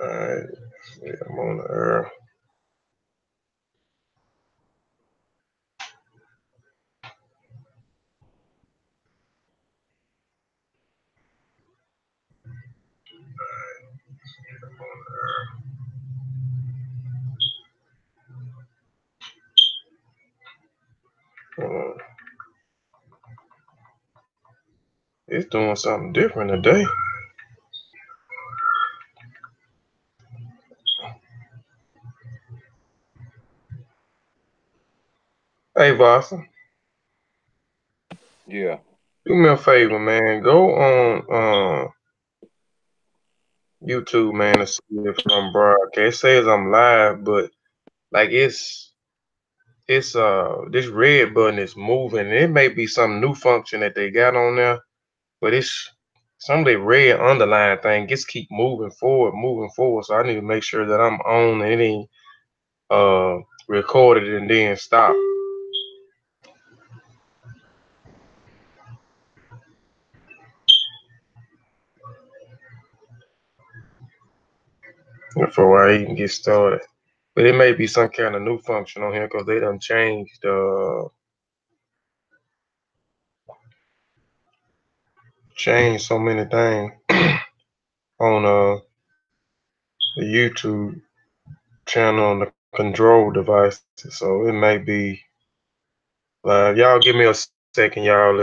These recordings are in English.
Alright, I'm on the air. It's doing something different today. Hey, Vossa. Yeah. Do me a favor, man. Go on YouTube, man, to see if I'm broadcast. It says I'm live, but like it's this red button is moving. It may be some new function that they got on there, but it's some of the red underline thing just keep moving forward. So I need to make sure that I'm on and it ain't recorded and then stop. Before I even get started. But it may be some kind of new function on here because they done changed so many things on the YouTube channel on the control devices. So it may be y'all give me a second, y'all,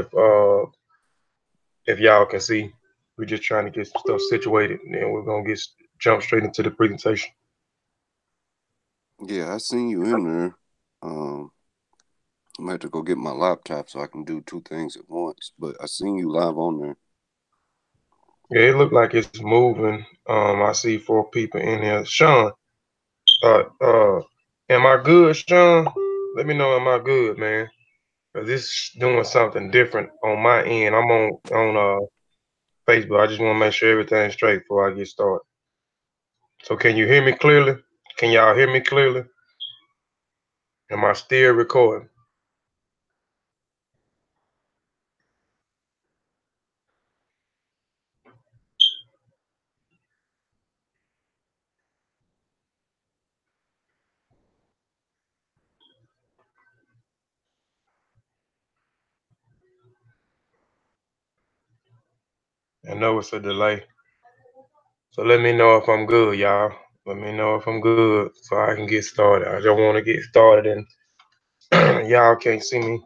if y'all can see. We're just trying to get some stuff situated and then we're gonna jump straight into the presentation. Yeah, I seen you in there. I'm gonna have to go get my laptop so I can do two things at once. But I seen you live on there. Yeah, it looked like it's moving. I see 4 people in here. Sean, uh, uh, am I good, Sean? Let me know, am I good, man? Cause this doing something different on my end. I'm on Facebook. I just want to make sure everything's straight before I get started. So can you hear me clearly? Can y'all hear me clearly? Am I still recording? I know it's a delay. So let me know if I'm good, y'all. Let me know if I'm good so I can get started. I don't want to get started and y'all can't see me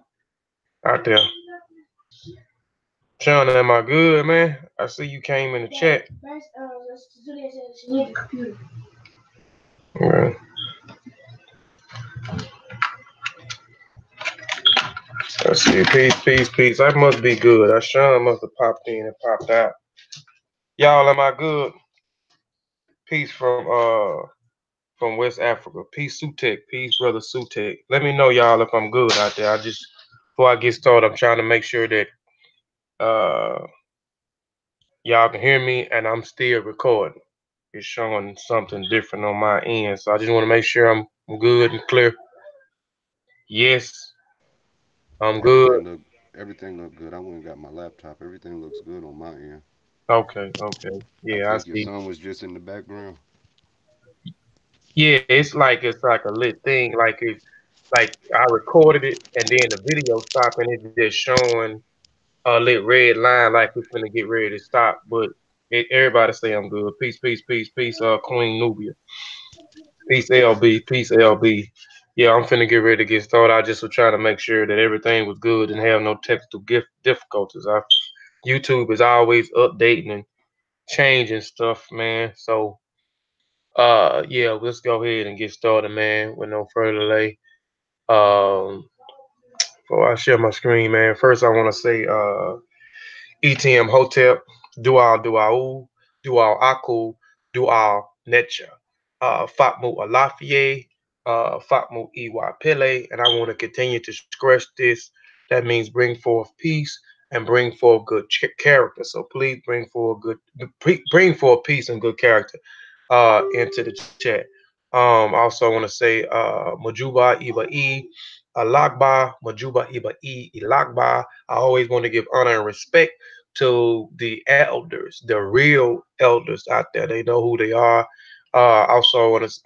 out there. Sean, am I good, man? I see you came in the chat. Okay. Let's see. Peace. That must be good. Sean must have popped in and popped out. Y'all, am I good? Peace from West Africa. Peace Sutek. Peace, brother Sutek. Let me know, y'all, if I'm good out there. Before I get started, I'm trying to make sure that uh y'all can hear me and I'm still recording. It's showing something different on my end. So I just want to make sure I'm good and clear. Yes, I'm good. Everything look good. I went and got my laptop. Everything looks good on my end. Okay. I Yeah, I think your see. son was just in the background. Yeah, it's like a lit thing. Like I recorded it and then the video stopped and it's just showing a lit red line like we're finna get ready to stop. But everybody say I'm good. Peace. Queen Nubia. Peace LB. Peace LB. Yeah, I'm finna get ready to get started. I just was trying to make sure that everything was good and have no technical difficulties. YouTube is always updating and changing stuff, man. So yeah, let's go ahead and get started, man, with no further delay. Um Before I share my screen, man, first I wanna say ETM Hotel, Dual, Dual Aku, Dual Netcha, Fatmu Alafie, Fatmu Iwa Pele, and I want to continue to scratch this. That means bring forth peace and bring forth good character. So please bring forth peace and good character into the chat. Also, I want to say Majuba Iba E, Alagba, Majuba Iba E, Ilagba. I always want to give honor and respect to the elders, the real elders out there. They know who they are. Also on this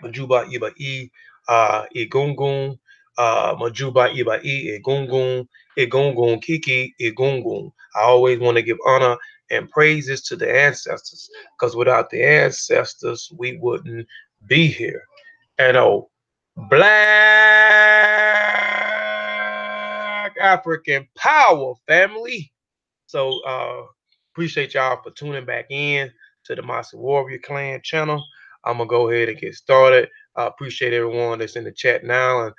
Majuba Iba E, Egungun, Majuba Iba E, Egungun, Egungun Kiki, Egungun. I always want to give honor and praises to the ancestors, because without the ancestors, we wouldn't be here. And oh, Black African Power, family. So appreciate y'all for tuning back in to the Mossi Warrior Clan channel. I'm gonna go ahead and get started. Appreciate everyone that's in the chat now, and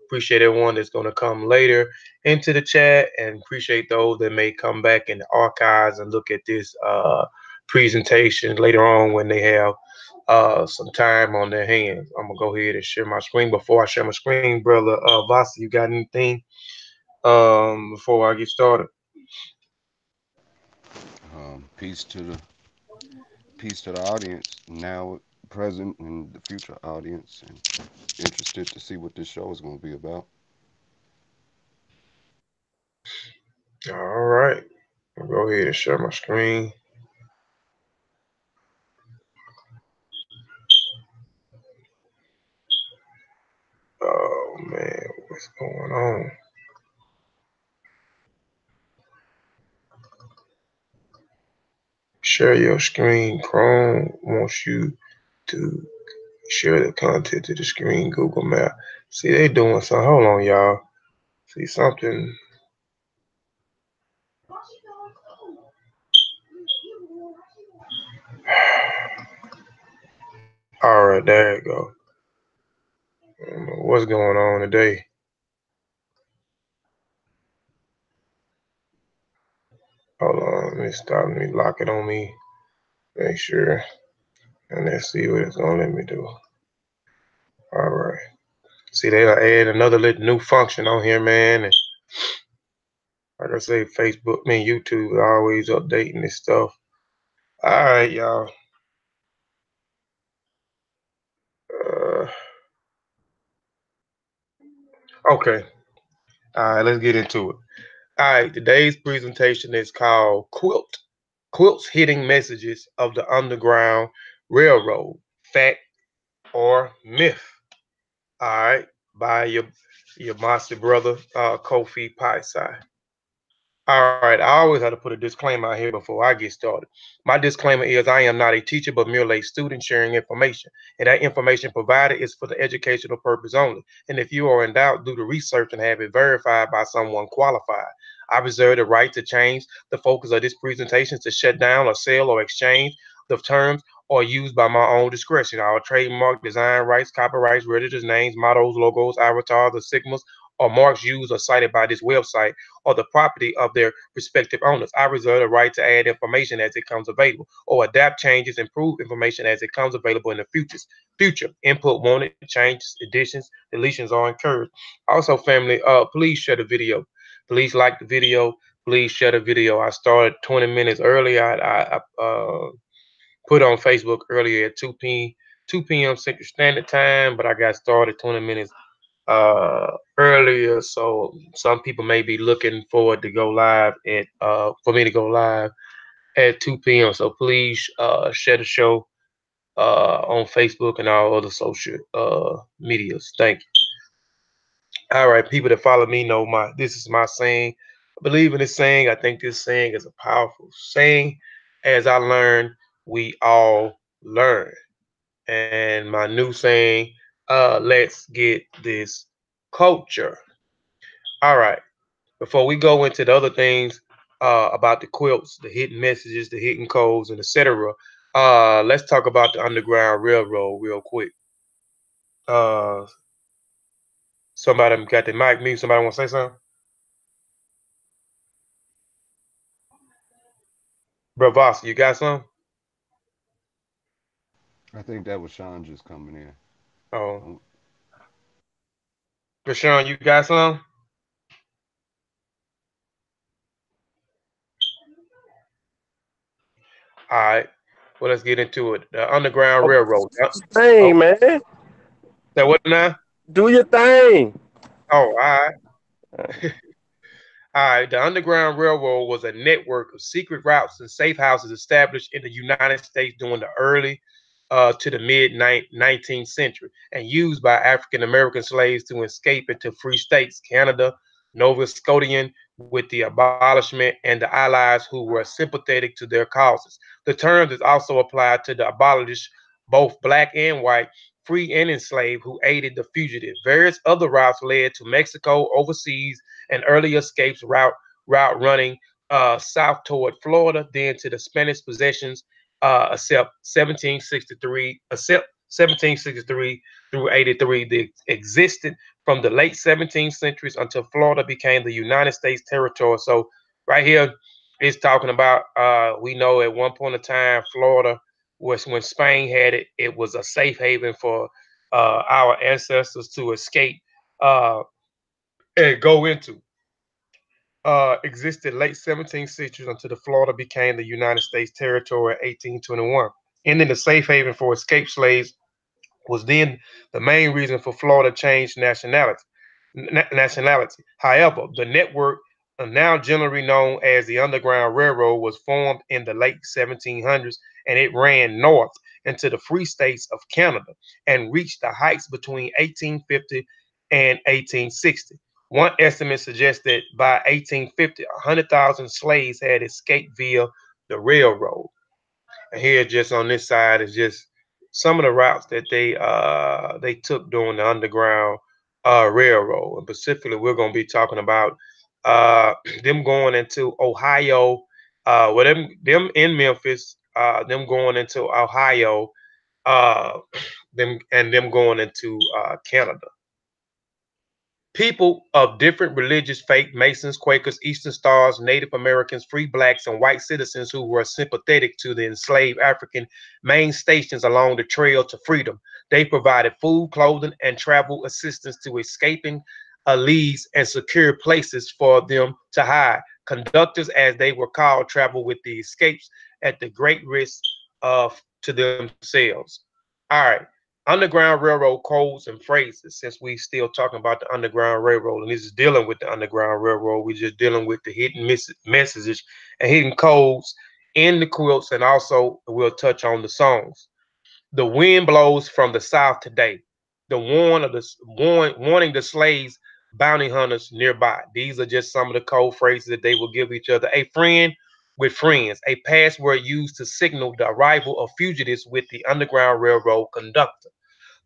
appreciate everyone that's gonna come later into the chat, and appreciate those that may come back in the archives and look at this presentation later on when they have some time on their hands. I'm gonna go ahead and share my screen. Before I share my screen, brother Vasa, you got anything before I get started? Peace to the audience, now, present, and the future audience, and interested to see what this show is going to be about. All right. I'll go ahead and share my screen. Oh man, what's going on? Share your screen. Chrome wants you to share the content to the screen. Google Map. See, they doing something. Hold on, y'all. See something. All right, there you go. I don't know what's going on today. Hold on, let me stop. Let me lock it on me. Make sure. And let's see what it's gonna let me do. All right. See, they'll add another little new function on here, man. And like I say, Facebook, YouTube always updating this stuff. All right, y'all. Uh, okay. All right, let's get into it. All right, today's presentation is called Quilts Hitting Messages of the Underground Railroad, Fact or Myth. All right, by your Mossi brother, Kofi Piesie. All right, I always have to put a disclaimer out here before I get started. My disclaimer is I am not a teacher, but merely a student sharing information. And that information provided is for the educational purpose only. And if you are in doubt, do the research and have it verified by someone qualified. I reserve the right to change the focus of this presentation to shut down or sell or exchange the terms or used by my own discretion. Our trademark, design rights, copyrights, registers, names, mottos, logos, avatars, or sigmas, or marks used or cited by this website or the property of their respective owners. I reserve the right to add information as it comes available or adapt changes, improve information as it comes available in the future. Input wanted, changes, additions, deletions are encouraged. Also, family, please share the video. Please like the video. Please share the video. I started 20 minutes early. I put on Facebook earlier at 2 p.m. Central Standard Time, but I got started 20 minutes earlier, so some people may be looking forward to go live at for me to go live at 2 p.m. So please share the show on Facebook and all other social medias. Thank you. All right, people that follow me know this is my saying. I believe in this saying. I think this saying is a powerful saying. As I learn, we all learn. And my new saying, let's get this culture. All right. Before we go into the other things about the quilts, the hidden messages, the hidden codes, and etc., let's talk about the Underground Railroad real quick. Uh, somebody got the mic mute. Somebody want to say something? Bro, Voss, you got some? I think that was Sean just coming in. Oh, Um, Rashawn, you got some? All right. Well, let's get into it. The Underground Railroad. Oh, Thing, man. that what now? Do your thing. Oh, all right. All right, the Underground Railroad was a network of secret routes and safe houses established in the United States during the early to the mid 19th century and used by African American slaves to escape into free states, Canada, Nova Scotia, with the abolishment and the allies who were sympathetic to their causes. The term is also applied to the abolished, both black and white, free and enslaved, who aided the fugitive. Various other routes led to Mexico, overseas, and early escapes route running south toward Florida, then to the Spanish possessions, except 1763 through 83. They existed from the late 17th centuries until Florida became the United States territory. So right here, it's talking about we know at one point in time Florida was when Spain had it. It was a safe haven for our ancestors to escape uh, and go into. Existed late 17th century until the Florida became the United States territory in 1821. Ending the safe haven for escaped slaves was then the main reason for Florida changed nationality. However, the network, now generally known as the Underground Railroad, was formed in the late 1700s and it ran north into the free states of Canada and reached the heights between 1850 and 1860. One estimate suggests that by 1850, 100,000 slaves had escaped via the railroad. And here, just on this side, is just some of the routes that they took during the Underground Railroad. And specifically, we're going to be talking about them going into Ohio, well, them in Memphis, them going into Ohio, uh, them going into Canada. People of different religious faith, Masons, Quakers, Eastern Stars, Native Americans, free blacks, and white citizens who were sympathetic to the enslaved African main stations along the trail to freedom. They provided food, clothing, and travel assistance to escaping leads and secure places for them to hide. Conductors, as they were called, traveled with the escapes at the great risk of to themselves. All right. Underground Railroad codes and phrases, since we still talking about the Underground Railroad, and this is dealing with the Underground Railroad, we're just dealing with the hidden messages and hidden codes in the quilts, and also we'll touch on the songs. The wind blows from the south today. Warning the slaves, bounty hunters nearby. These are just some of the code phrases that they will give each other. A friend with friends, a password used to signal the arrival of fugitives with the Underground Railroad conductor.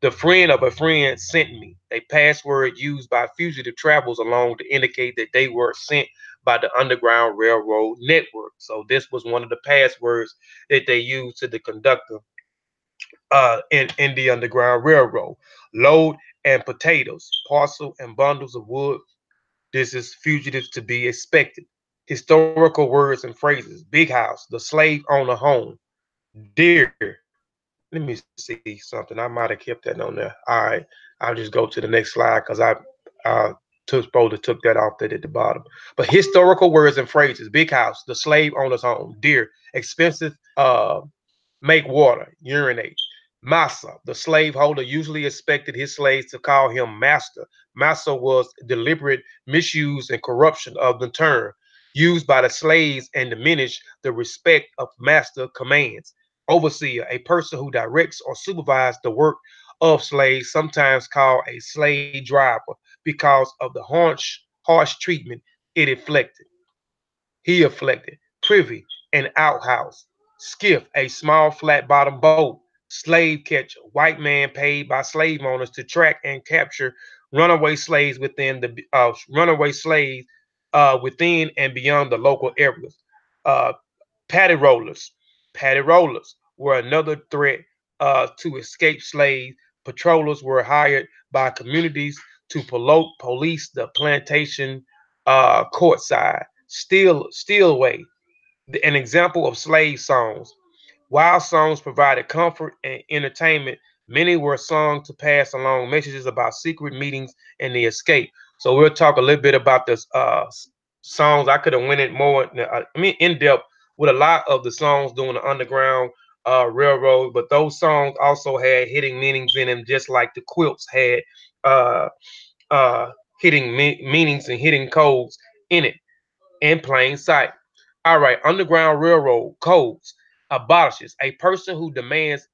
The friend of a friend sent me, a password used by fugitive travelers along to indicate that they were sent by the Underground Railroad network. So this was one of the passwords that they used to the conductor in the Underground Railroad. Load and potatoes, parcel and bundles of wood. This is fugitives to be expected. Historical words and phrases. Big house, the slave owner home. Dear, let me see something. I might have kept that on there. All right, I'll just go to the next slide because I supposed to took that off there at the bottom. But historical words and phrases. Big house, the slave owner's home. Dear, expensive. Make water, urinate. Massa, the slaveholder, usually expected his slaves to call him master. Massa was deliberate misuse and corruption of the term, used by the slaves and diminish the respect of master commands. Overseer, a person who directs or supervises the work of slaves, sometimes called a slave driver because of the harsh treatment it inflicted. He afflicted. Privy, an outhouse. Skiff, a small flat bottom boat. Slave catcher, white man paid by slave owners to track and capture runaway slaves within and beyond the local areas. Uh, Patty rollers. Patty rollers were another threat to escape slaves. Patrollers were hired by communities to police the plantation courtside. Stillway, an example of slave songs. While songs provided comfort and entertainment, many were sung to pass along messages about secret meetings and the escape. So we'll talk a little bit about the songs. I could have went it more, in depth with a lot of the songs during the Underground Railroad, but those songs also had hidden meanings in them, just like the quilts had uh, uh, hidden meanings and hidden codes in it. in plain sight. All right, Underground Railroad codes abolishes a person who demands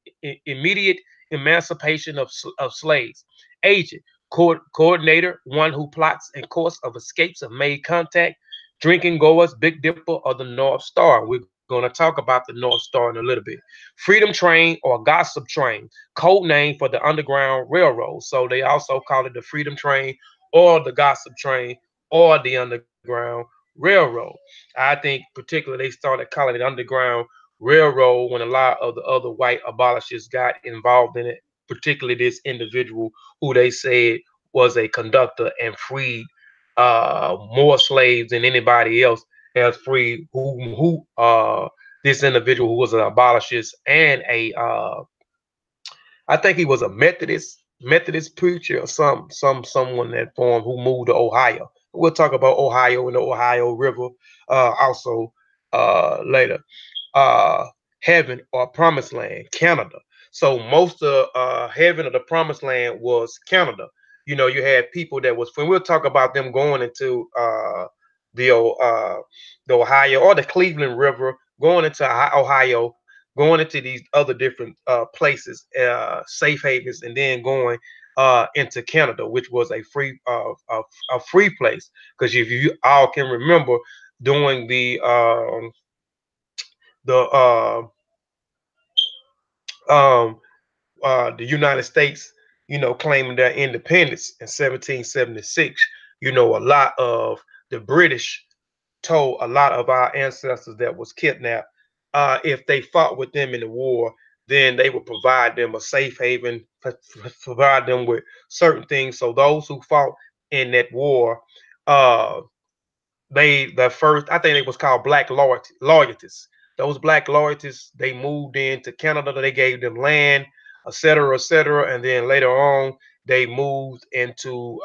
immediate emancipation of slaves. Agent, coordinator, one who plots in course of escapes of made contact. Drinking goers, Big Dipper, or the North Star. We're going to talk about the North Star in a little bit. Freedom Train or Gossip Train, code name for the Underground Railroad. So they also call it the Freedom Train or the Gossip Train or the Underground Railroad. I think particularly they started calling it Underground Railroad when a lot of the other white abolishers got involved in it, particularly this individual who they said was a conductor and freed more slaves than anybody else has freed. Who this individual who was an abolitionist and a I think he was a Methodist preacher or someone that form who moved to Ohio. We'll talk about Ohio and the Ohio River also later. Uh, Heaven or Promised Land, Canada. So most of Heaven or the Promised Land was Canada. You know, you had people that was when we'll talk about them going into the uh, the Ohio or the Cleveland River, going into Ohio, going into these other different places, safe havens, and then going into Canada, which was a free place. Because if you all can remember, during the um, the United States, you know, claiming their independence in 1776, you know, a lot of the British told a lot of our ancestors that was kidnapped, if they fought with them in the war, then they would provide them a safe haven, provide them with certain things. So those who fought in that war, uh, the first I think it was called black loyalties. Those black loyalties they moved into Canada. They gave them land, et cetera, and then later on they moved into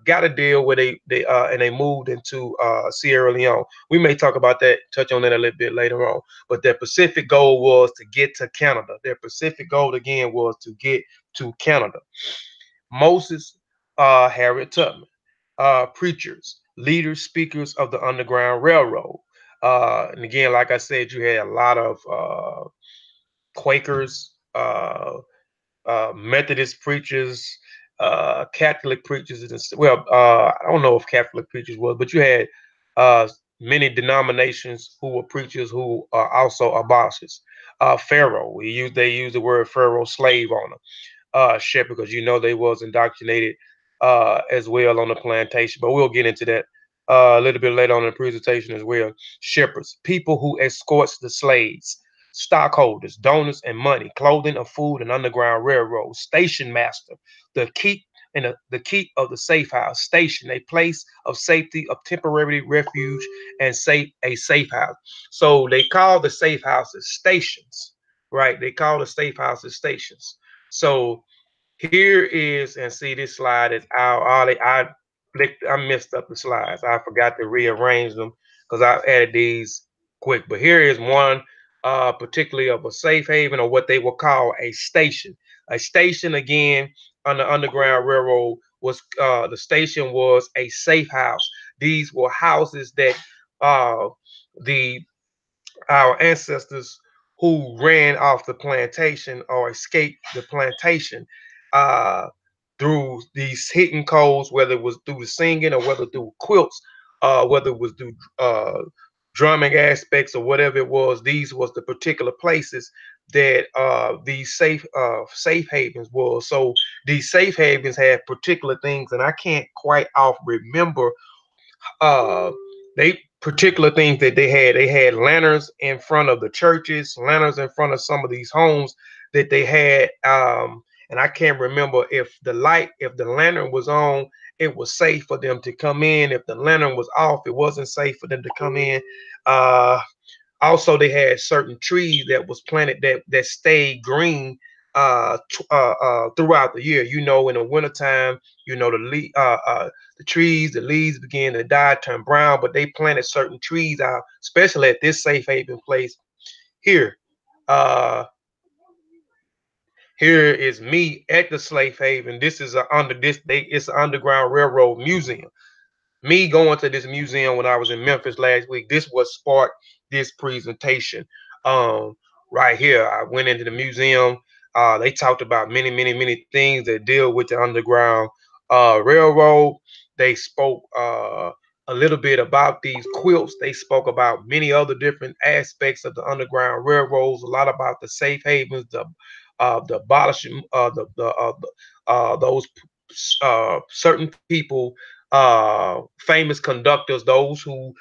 got a deal where they moved into Sierra Leone. We may talk about that, touch on that a little bit later on. But their Pacific goal was to get to Canada. Their Pacific goal again was to get to Canada. Moses, Harriet Tubman, preachers, leaders, speakers of the Underground Railroad. And again, like I said, you had a lot of Quakers, Methodist preachers, Catholic preachers. Well, I don't know if Catholic preachers was, but you had uh, many denominations who were preachers who are also abolishers. Pharaoh, they use the word Pharaoh, slave owner. Ship because you know they was indoctrinated as well on the plantation. But we'll get into that a little bit later on in the presentation as well. Shippers, people who escorts the slaves, stockholders, donors, and money, clothing, and food, and underground railroad. Station master, the keep and the keep of the safe house. Station, a place of safety, of temporary refuge, and a safe house. So they call the safe houses stations, right? They call the safe houses stations. So here is, and see this slide is out. I messed up the slides. I forgot to rearrange them because I added these quick. But here is one, particularly of a safe haven or what they will call a station. A station again on the Underground Railroad was the station was a safe house. These were houses that uh, the our ancestors who ran off the plantation or escaped the plantation uh, through these hidden codes, whether it was through the singing or whether through quilts, whether it was through drumming aspects or whatever it was. These was the particular places that these safe havens was. So these safe havens had particular things, and I can't quite off remember uh they particular things that they had lanterns in front of the churches, lanterns in front of some of these homes that they had, and I can't remember if the lantern was on, it was safe for them to come in. If the lantern was off, it wasn't safe for them to come in. uh Also they had certain trees that was planted that stayed green throughout the year. You know, in the wintertime, you know, the trees, the leaves begin to die, turn brown, but they planted certain trees out, especially at this safe haven place here. uh Here is me at the slave haven. This is a under this they it's an underground railroad museum. me going to this museum when I was in Memphis last week, this was sparked this presentation. Um, right here, I went into the museum. They talked about many things that deal with the Underground Railroad. They spoke a little bit about these quilts. They spoke about many other different aspects of the Underground Railroads. A lot about the safe havens, the abolishing, those certain people, famous conductors, those who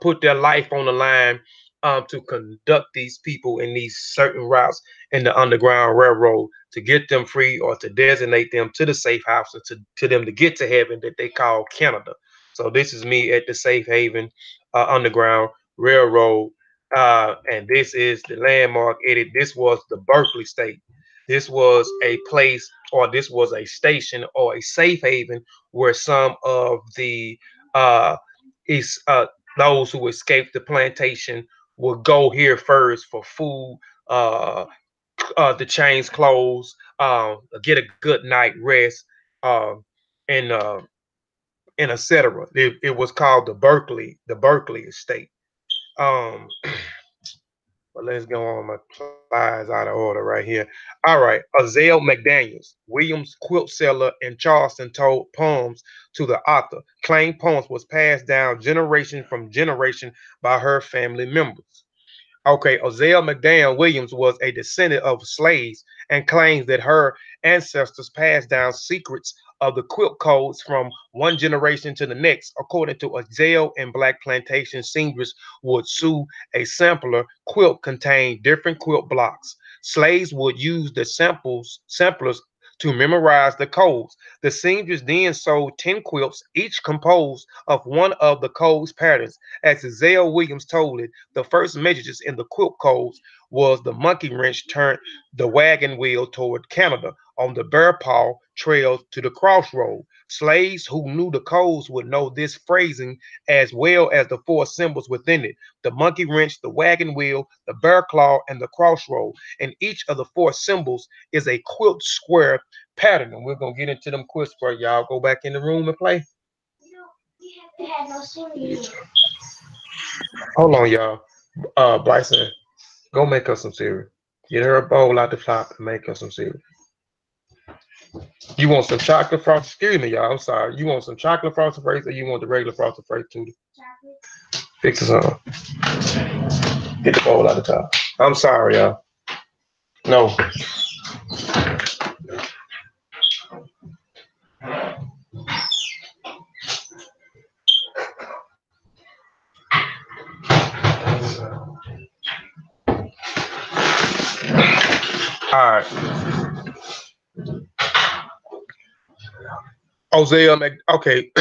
put their life on the line to conduct these people in these certain routes in the Underground Railroad to get them free or to designate them to the safe house and to them to get to heaven that they call Canada. So this is me at the Safe Haven Underground Railroad, and this is the landmark edit. This was the Berkeley State. This was a place, or this was a station, or a safe haven where some of the uh, is those who escaped the plantation would go here first for food, uh, the change clothes, get a good night rest, uh, and etc. It was called the Berkeley Estate. Um, but let's go on my slides out of order right here. All right, Azale McDaniels, Williams quilt seller in Charleston, told poems to the author. Claimed poems was passed down generation from generation by her family members. Okay, Ozell McDaniel Williams was a descendant of slaves and claims that her ancestors passed down secrets of the quilt codes from one generation to the next. According to Ozell, and black plantation seamstress would sew a sampler quilt contained different quilt blocks. Slaves would use the samplers to memorize the codes. The seamstress then sold 10 quilts, each composed of one of the code's patterns. As Ozell Williams told it, the first messages in the quilt codes was the monkey wrench turned the wagon wheel toward Canada on the bear paw trail to the crossroad. Slaves who knew the codes would know this phrasing as well as the four symbols within it: the monkey wrench, the wagon wheel, the bear claw, and the crossroad. And each of the four symbols is a quilt square pattern. And we're going to get into them quilts for y'all. Go back in the room and play. Hold on, y'all. Bryson, go make us some cereal. Get her a bowl out the top and make us some cereal. You want some chocolate frosted? Excuse me, y'all. I'm sorry. You want some chocolate frosted flakes, or you want the regular frosted flakes too? Fix us on. Get the bowl out the top. I'm sorry, y'all. No. All right. Ozell, okay,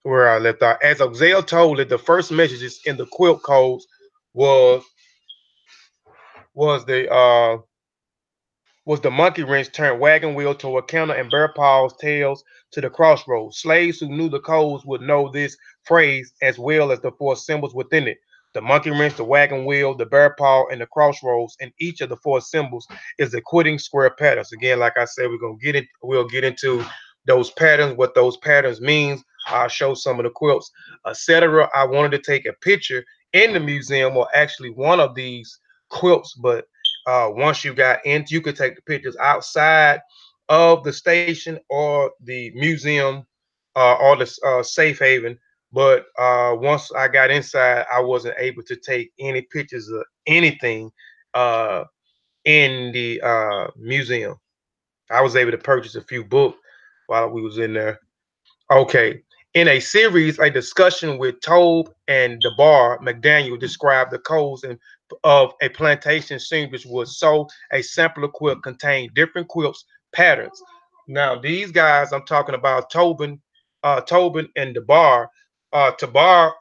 where I left out. As Ozell told it, the first messages in the quilt codes was was the uh was the monkey wrench turned wagon wheel to a counter and bear paws tails to the crossroads. Slaves who knew the codes would know this phrase as well as the four symbols within it. The monkey wrench, the wagon wheel, the bear paw, and the crossroads, and each of the four symbols is the quitting square patterns. Again, like I said, we'll get into those patterns, what those patterns means. I'll show some of the quilts, etc. I wanted to take a picture in the museum, or actually one of these quilts, but once you got in, you could take the pictures outside of the station or the museum or the safe haven. But once I got inside, I wasn't able to take any pictures of anything uh, in the museum. I was able to purchase a few books while we was in there. Okay. In a series, a discussion with Tobe and DeBar, McDaniel described the codes of a plantation seamstress would sew a sampler quilt contained different quilts patterns. Now, these guys I'm talking about, Tobin and DeBar, Tabar,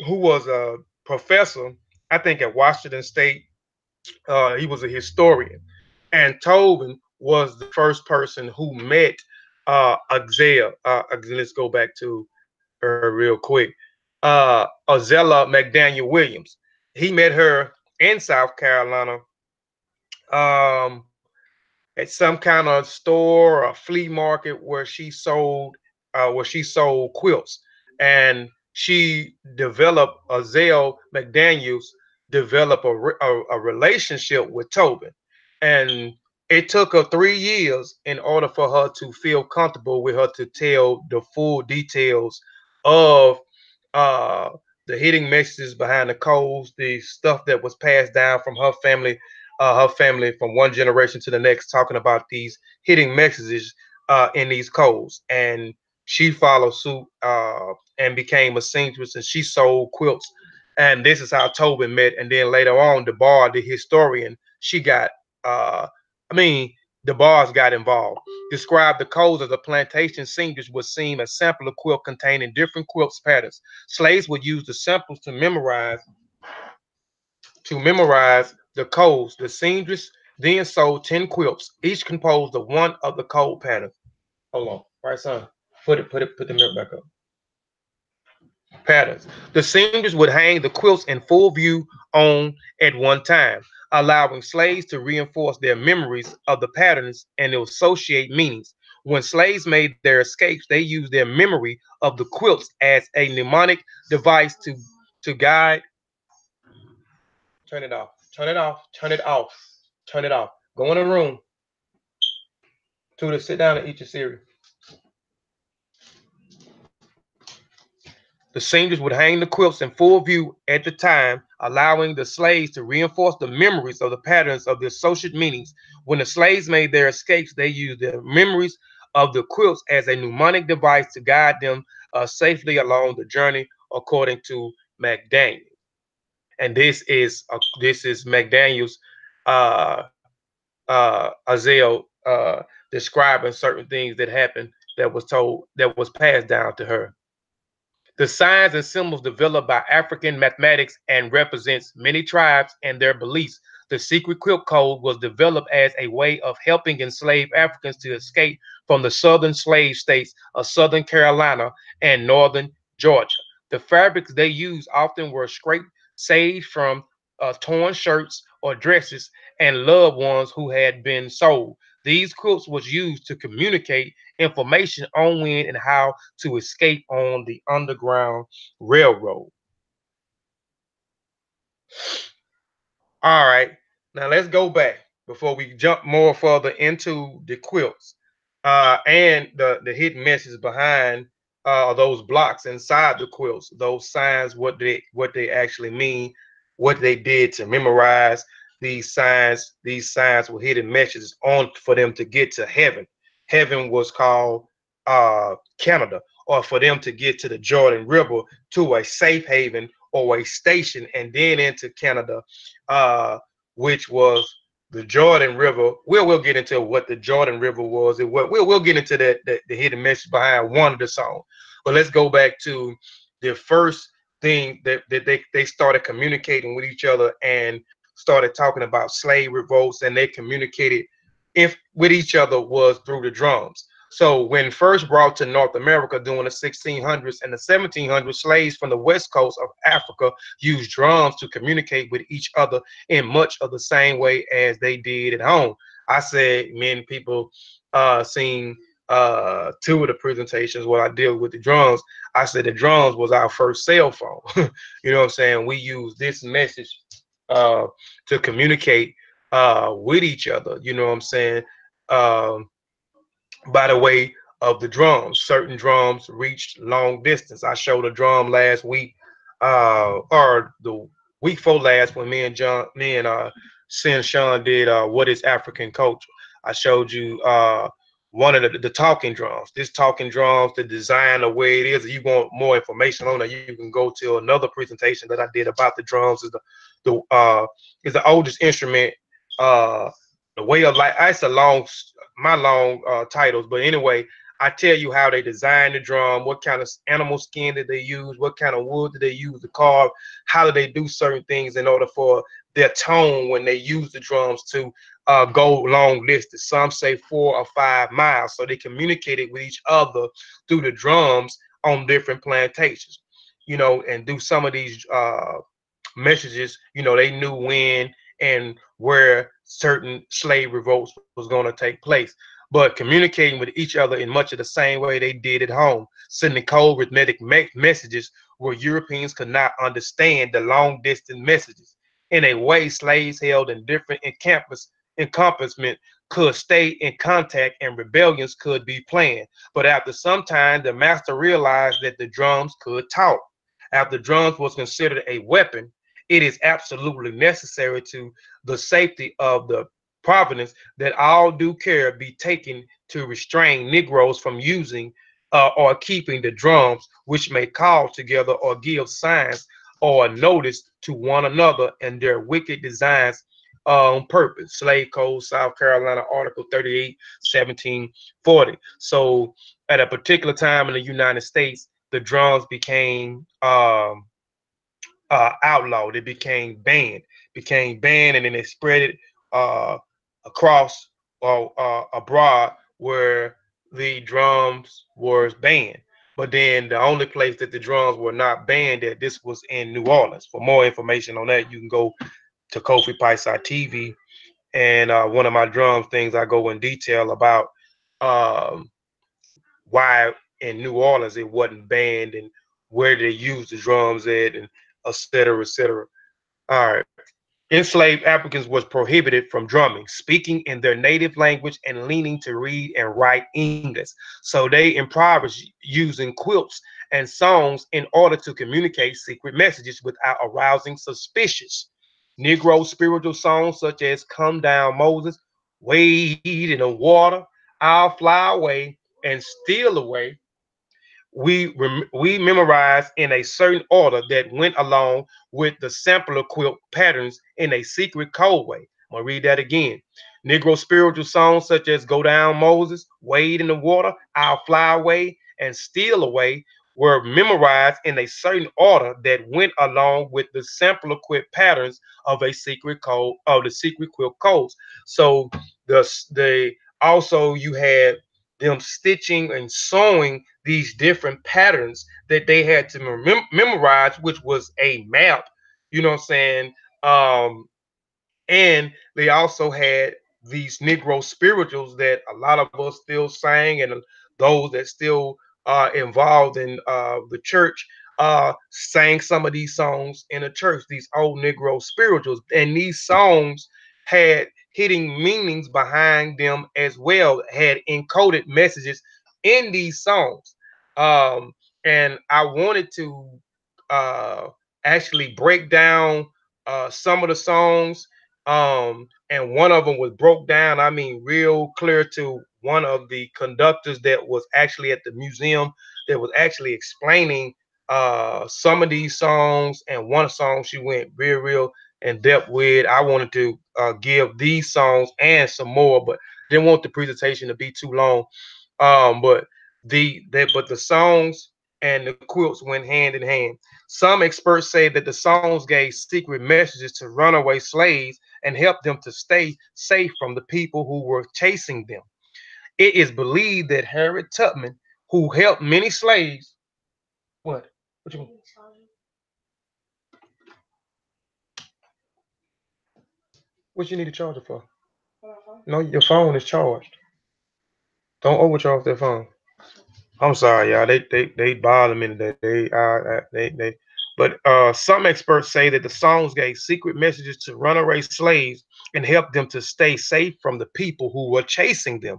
who was a professor, I think at Washington State. He was a historian, and Tobin was the first person who met Axel. Let's go back to her real quick. Azella McDaniel Williams. He met her in South Carolina, um, at some kind of store or flea market where she sold quilts. and she developed Azale McDaniels developed a relationship with Tobin, and it took her 3 years in order for her to feel comfortable with her to tell the full details of uh, the hidden messages behind the codes, the stuff that was passed down from her family from one generation to the next, talking about these hidden messages in these codes. And she followed suit and became a seamstress, and she sold quilts. And this is how Tobin met. And then later on, DeBar, the historian, she got, I mean, DeBar's got involved. Described the codes of the plantation seamstress would seem a sampler quilt containing different quilts patterns. Slaves would use the samples to memorize the codes. The seamstress then sold 10 quilts, each composed of one of the code patterns. Hold on, right, son. Put the mirror back up. Patterns. The seamstress would hang the quilts in full view on at one time, allowing slaves to reinforce their memories of the patterns and to associate meanings. When slaves made their escapes, they used their memory of the quilts as a mnemonic device to guide. Turn it off. Turn it off. Turn it off. Turn it off. Go in the room. Tudor, sit down and eat your cereal. The seamstress would hang the quilts in full view at the time, allowing the slaves to reinforce the memories of the patterns of the associate meanings. When the slaves made their escapes, they used their memories of the quilts as a mnemonic device to guide them safely along the journey, according to McDaniel. And this is McDaniel's uh, Azale describing certain things that happened that was passed down to her. The signs and symbols developed by African mathematics and represents many tribes and their beliefs. The secret quilt code was developed as a way of helping enslaved Africans to escape from the southern slave states of Southern Carolina and northern Georgia. The fabrics they used often were scraped sage from torn shirts or dresses and loved ones who had been sold. These quilts was used to communicate information on when and how to escape on the Underground Railroad. All right, now let's go back before we jump more further into the quilts and the hidden messages behind those blocks inside the quilts, those signs, what they actually mean, what they did to memorize these signs. These signs were hidden messages on for them to get to heaven. Heaven was called Canada, or for them to get to the Jordan River to a safe haven or a station, and then into Canada, uh, which was the Jordan River. We'll get into what the Jordan River was, and what we'll get into the hidden message behind one of the songs. But let's go back to the first thing that they started communicating with each other and started talking about slave revolts, and they communicated if with each other was through the drums. So when first brought to North America during the 1600s and the 1700s, slaves from the west coast of Africa used drums to communicate with each other in much of the same way as they did at home. I said many people seen two of the presentations where I deal with the drums. I said the drums was our first cell phone. You know what I'm saying? We use this message uh, to communicate with each other. You know what I'm saying? Um, by the way of the drums. Certain drums reached long distance. I showed a drum last week, or the week before last, when me and Sin Sean did "What Is African Culture." I showed you one of the talking drums. This talking drums, the design, the way it is. If you want more information on it, you can go to another presentation that I did about the drums. The is the oldest instrument. Uh, the way of life. It's a long my long titles, but anyway, I tell you how they design the drum, what kind of animal skin did they use, what kind of wood did they use to carve, how do they do certain things in order for their tone when they use the drums to go long distance. Some say 4 or 5 miles, so they communicated with each other through the drums on different plantations, and do some of these messages. They knew when and where certain slave revolts was going to take place. but communicating with each other in much of the same way they did at home, sending cold rhythmic messages where Europeans could not understand the long distance messages. In a way, slaves held in different encompassment could stay in contact and rebellions could be planned. But after some time, the master realized that the drums could talk. After drums was considered a weapon, it is absolutely necessary to the safety of the providence that all due care be taken to restrain Negroes from using or keeping the drums, which may call together or give signs or notice to one another and their wicked designs on purpose. Slave Code, South Carolina, Article 38, 1740. So at a particular time in the United States, the drums became outlawed. It became banned, and then they spread it uh, across or abroad where the drums were banned. But then the only place that the drums were not banned at, this was in New Orleans. For more information on that, you can go to Kofi Piesie TV. And one of my drum things, I go in detail about um, why in New Orleans it wasn't banned and where they used the drums at, and et cetera, et cetera. All right. Enslaved Africans was prohibited from drumming, speaking in their native language, and learning to read and write English. So they improvised using quilts and songs in order to communicate secret messages without arousing suspicions. Negro spiritual songs such as Come Down Moses, Wade in the Water, I'll Fly Away, and Steal Away we memorized in a certain order that went along with the sampler quilt patterns in a secret code way. I'm gonna read that again. Negro spiritual songs such as Go Down Moses, Wade in the Water, I'll Fly Away, and Steal Away were memorized in a certain order that went along with the sampler quilt patterns of a secret code of the secret quilt codes. So the also you had them stitching and sewing these different patterns that they had to memorize, which was a map, you know what I'm saying? And they also had these Negro spirituals that a lot of us still sang, and those that still are involved in the church sang some of these songs in the church, these old Negro spirituals. And these songs had hidden meanings behind them as well, had encoded messages in these songs. And I wanted to uh, actually break down some of the songs, and one of them was broke down, I mean, real clear to one of the conductors that was actually at the museum that was actually explaining some of these songs. And one song she went real in depth with. I wanted to give these songs and some more, but didn't want the presentation to be too long. But the songs and the quilts went hand in hand. Some experts say that the songs gave secret messages to runaway slaves and helped them to stay safe from the people who were chasing them. It is believed that Harriet Tubman, who helped many slaves, what? What you mean? What you need to charge it for? No, your phone is charged. Don't overcharge that phone. I'm sorry, y'all. They bother me today. They. But some experts say that the songs gave secret messages to runaway slaves and helped them to stay safe from the people who were chasing them.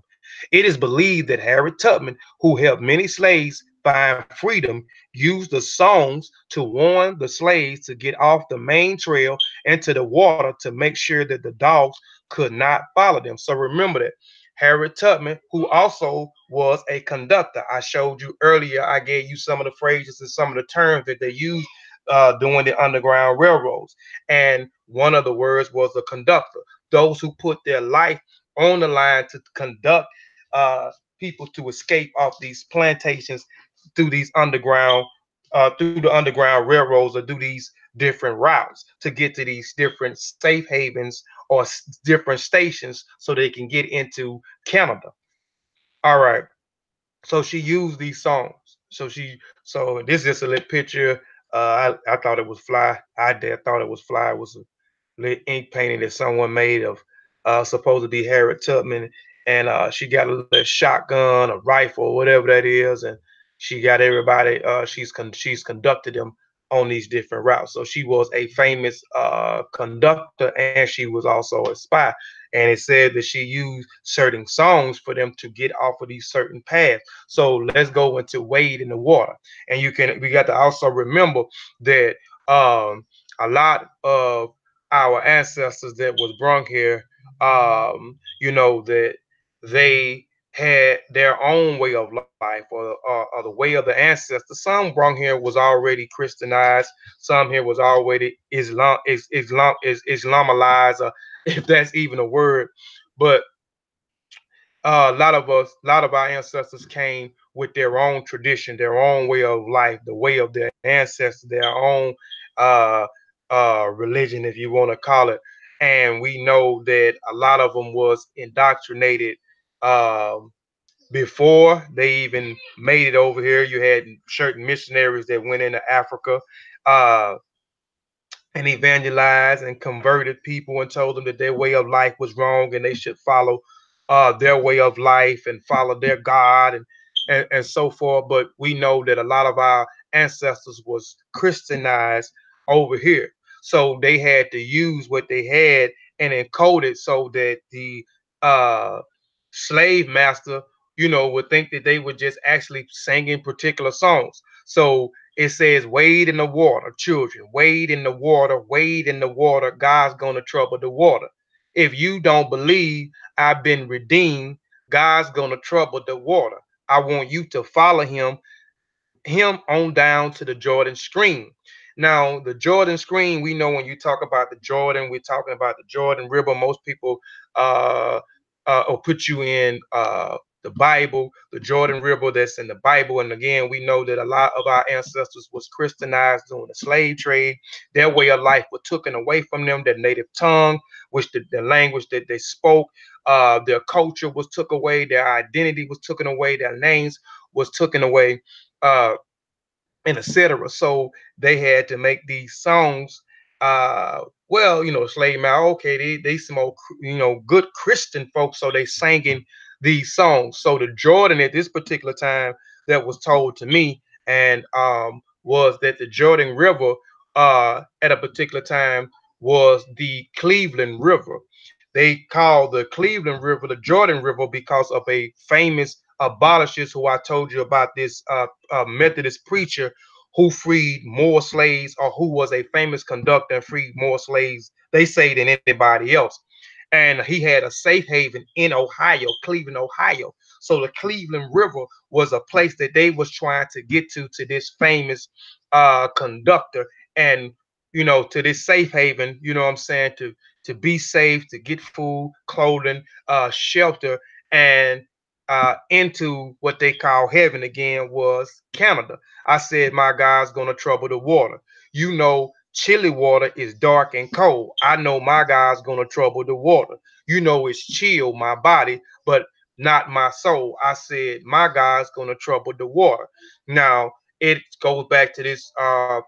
It is believed that Harriet Tubman, who helped many slaves find freedom, used the songs to warn the slaves to get off the main trail into the water to make sure that the dogs could not follow them. So remember that Harriet Tubman, who also was a conductor. I showed you earlier, I gave you some of the phrases and some of the terms that they used during the Underground Railroads. And one of the words was a conductor, those who put their life on the line to conduct people to escape off these plantations through these through the Underground Railroads, or do these different routes to get to these different safe havens or different stations so they can get into Canada. All right. So she used these songs. So this is just a little picture. I thought it was fly. I did thought it was fly. It was a little ink painting that someone made of supposed to be Harriet Tubman. and she got a little shotgun, a rifle, whatever that is, and she got everybody. She's conducted them on these different routes. So she was a famous conductor, and she was also a spy. And it said that she used certain songs for them to get off of these certain paths. So let's go into Wade in the Water, and we got to also remember that a lot of our ancestors that was brung here, that they had their own way of life, or the way of the ancestors. Some brung here was already Christianized. Some here was already Islamized, or if that's even a word. But a lot of our ancestors came with their own tradition, their own way of life, the way of their ancestors, their own uh, religion, if you want to call it. And we know that a lot of them was indoctrinated um, before they even made it over here. You had certain missionaries that went into Africa. Uh, and evangelized and converted people and told them that their way of life was wrong and they should follow their way of life and follow their God, and so forth. But we know that a lot of our ancestors was Christianized over here. So they had to use what they had and encode it so that the uh, slave master, would think that they were just actually singing particular songs. So it says, wade in the water, children, wade in the water, wade in the water. God's going to trouble the water. If you don't believe I've been redeemed, God's going to trouble the water. I want you to follow him on down to the Jordan stream. Now, the Jordan stream, we know when you talk about the Jordan, we're talking about the Jordan River. Most people uh, will put you in the Bible, the Jordan River that's in the Bible. And again, we know that a lot of our ancestors was Christianized during the slave trade. Their way of life was taken away from them, their native tongue, which the language that they spoke, their culture was took away, their identity was taken away, their names was taken away. Uh, and etc. So they had to make these songs. Well, slave man, okay, they some old, good Christian folks, so they singing these songs. So the Jordan at this particular time that was told to me, and was that the Jordan River at a particular time was the Cleveland River. They called the Cleveland River the Jordan River because of a famous abolishist who I told you about, this Methodist preacher who freed more slaves, or who was a famous conductor and freed more slaves, they say, than anybody else. And he had a safe haven in Ohio, Cleveland, Ohio. So the Cleveland River was a place that they was trying to get to this famous conductor, and to this safe haven, what I'm saying, to be safe, to get food, clothing, shelter, and into what they call heaven again was Canada. I said my God's gonna trouble the water. Chilly water is dark and cold. I know my God's gonna trouble the water. It's chill my body, but not my soul. I said my God's gonna trouble the water. Now it goes back to this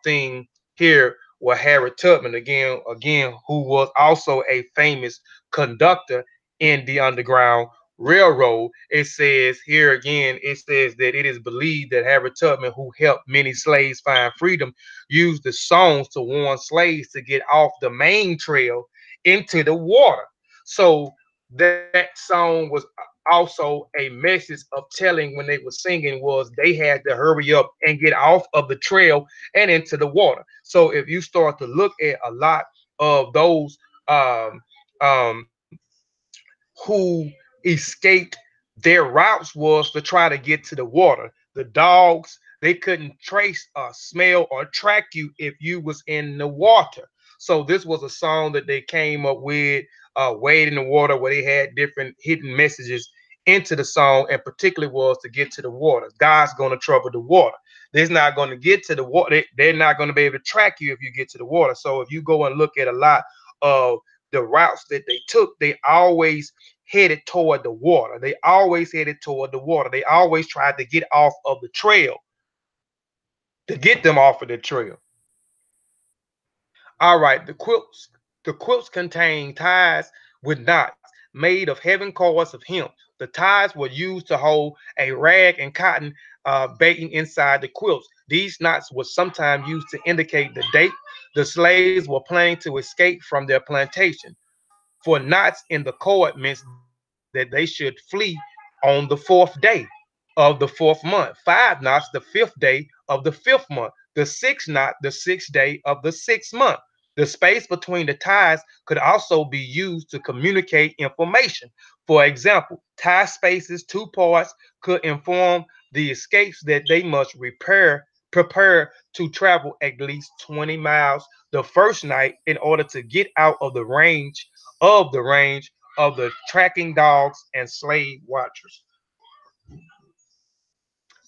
thing here with Harry Tubman again, who was also a famous conductor in the Underground Railroad. It says here again, it says that it is believed that Harry Tubman, who helped many slaves find freedom, used the songs to warn slaves to get off the main trail into the water. So that song was also a message of telling, when they were singing, was they had to hurry up and get off of the trail and into the water. So if you start to look at a lot of those um, um, who escaped, their routes was to try to get to the water. The dogs, they couldn't trace or smell or track you if you was in the water. So this was a song that they came up with, Wade in the Water, where they had different hidden messages into the song, and particularly was to get to the water. God's going to trouble the water. They're not going to get to the water. They're not going to be able to track you if you get to the water. So if you go and look at a lot of the routes that they took, they always headed toward the water. They always headed toward the water. They always tried to get off of the trail, to get them off of the trail. All right, the quilts. The quilts contain ties with knots. made of heavy cords of hemp. The ties were used to hold a rag and cotton baiting inside the quilts. These knots were sometimes used to indicate the date the slaves were planning to escape from their plantation. For knots in the cord meant that they should flee on the fourth day of the fourth month. Five knots, the fifth day of the fifth month. The sixth knot, the sixth day of the sixth month. The space between the ties could also be used to communicate information. For example, tie spaces, two parts could inform the escapes that they must prepare to travel at least 20 miles the first night in order to get out of the range of the tracking dogs and slave watchers.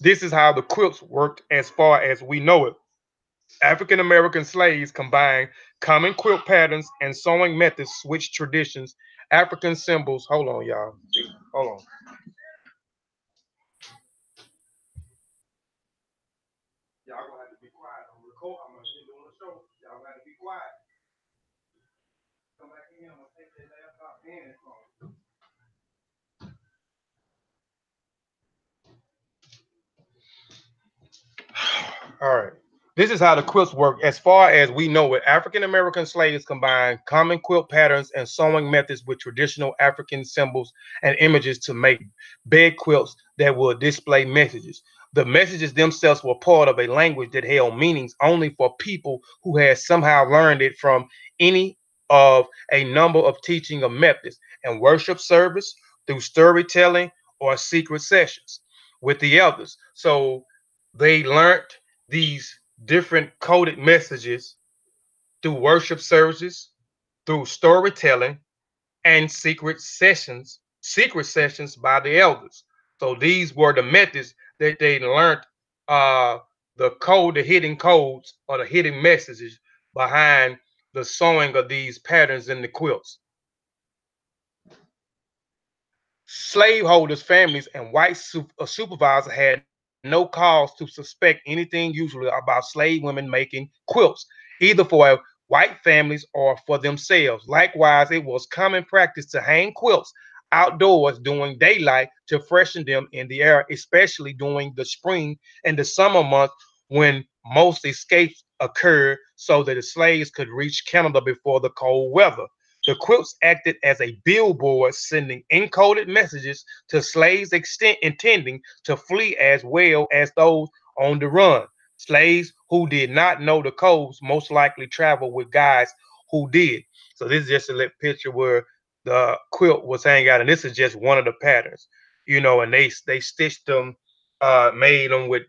This is how the quilts worked as far as we know it. African American slaves combined common quilt patterns and sewing methods, switched traditions, African symbols. Hold on, y'all. Hold on. Y'all gonna have to be quiet. I'm recording. I'm gonna be doing a show. Y'all gonna have to be quiet. Come back in. I'm gonna take that laptop and phone. All right. This is how the quilts work. As far as we know it, African American slaves combined common quilt patterns and sewing methods with traditional African symbols and images to make bed quilts that would display messages. The messages themselves were part of a language that held meanings only for people who had somehow learned it from any of a number of teaching of methods and worship service through storytelling or secret sessions with the elders. So they learned these different coded messages through worship services, through storytelling, and secret sessions by the elders. So these were the methods that they learned uh, the hidden codes or the hidden messages behind the sewing of these patterns in the quilts. Slaveholders, families, and white supervisors had no cause to suspect anything usually about slave women making quilts, either for white families or for themselves. Likewise, it was common practice to hang quilts outdoors during daylight to freshen them in the air, especially during the spring and the summer months when most escapes occurred so that the slaves could reach Canada before the cold weather. The quilts acted as a billboard, sending encoded messages to slaves intending to flee as well as those on the run. Slaves who did not know the codes most likely traveled with guides who did. So this is just a little picture where the quilt was hanging out, and this is just one of the patterns, and they stitched them, made them with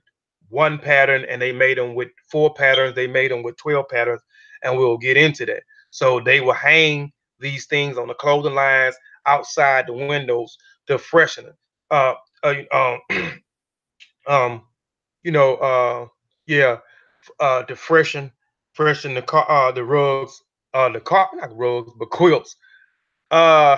one pattern, and they made them with four patterns, they made them with 12 patterns, and we'll get into that. So they will hang these things on the clothing lines outside the windows to freshen it. Uh, uh, um, um, you know, yeah, to freshen the rugs, the carpet, not rugs, but quilts. Uh,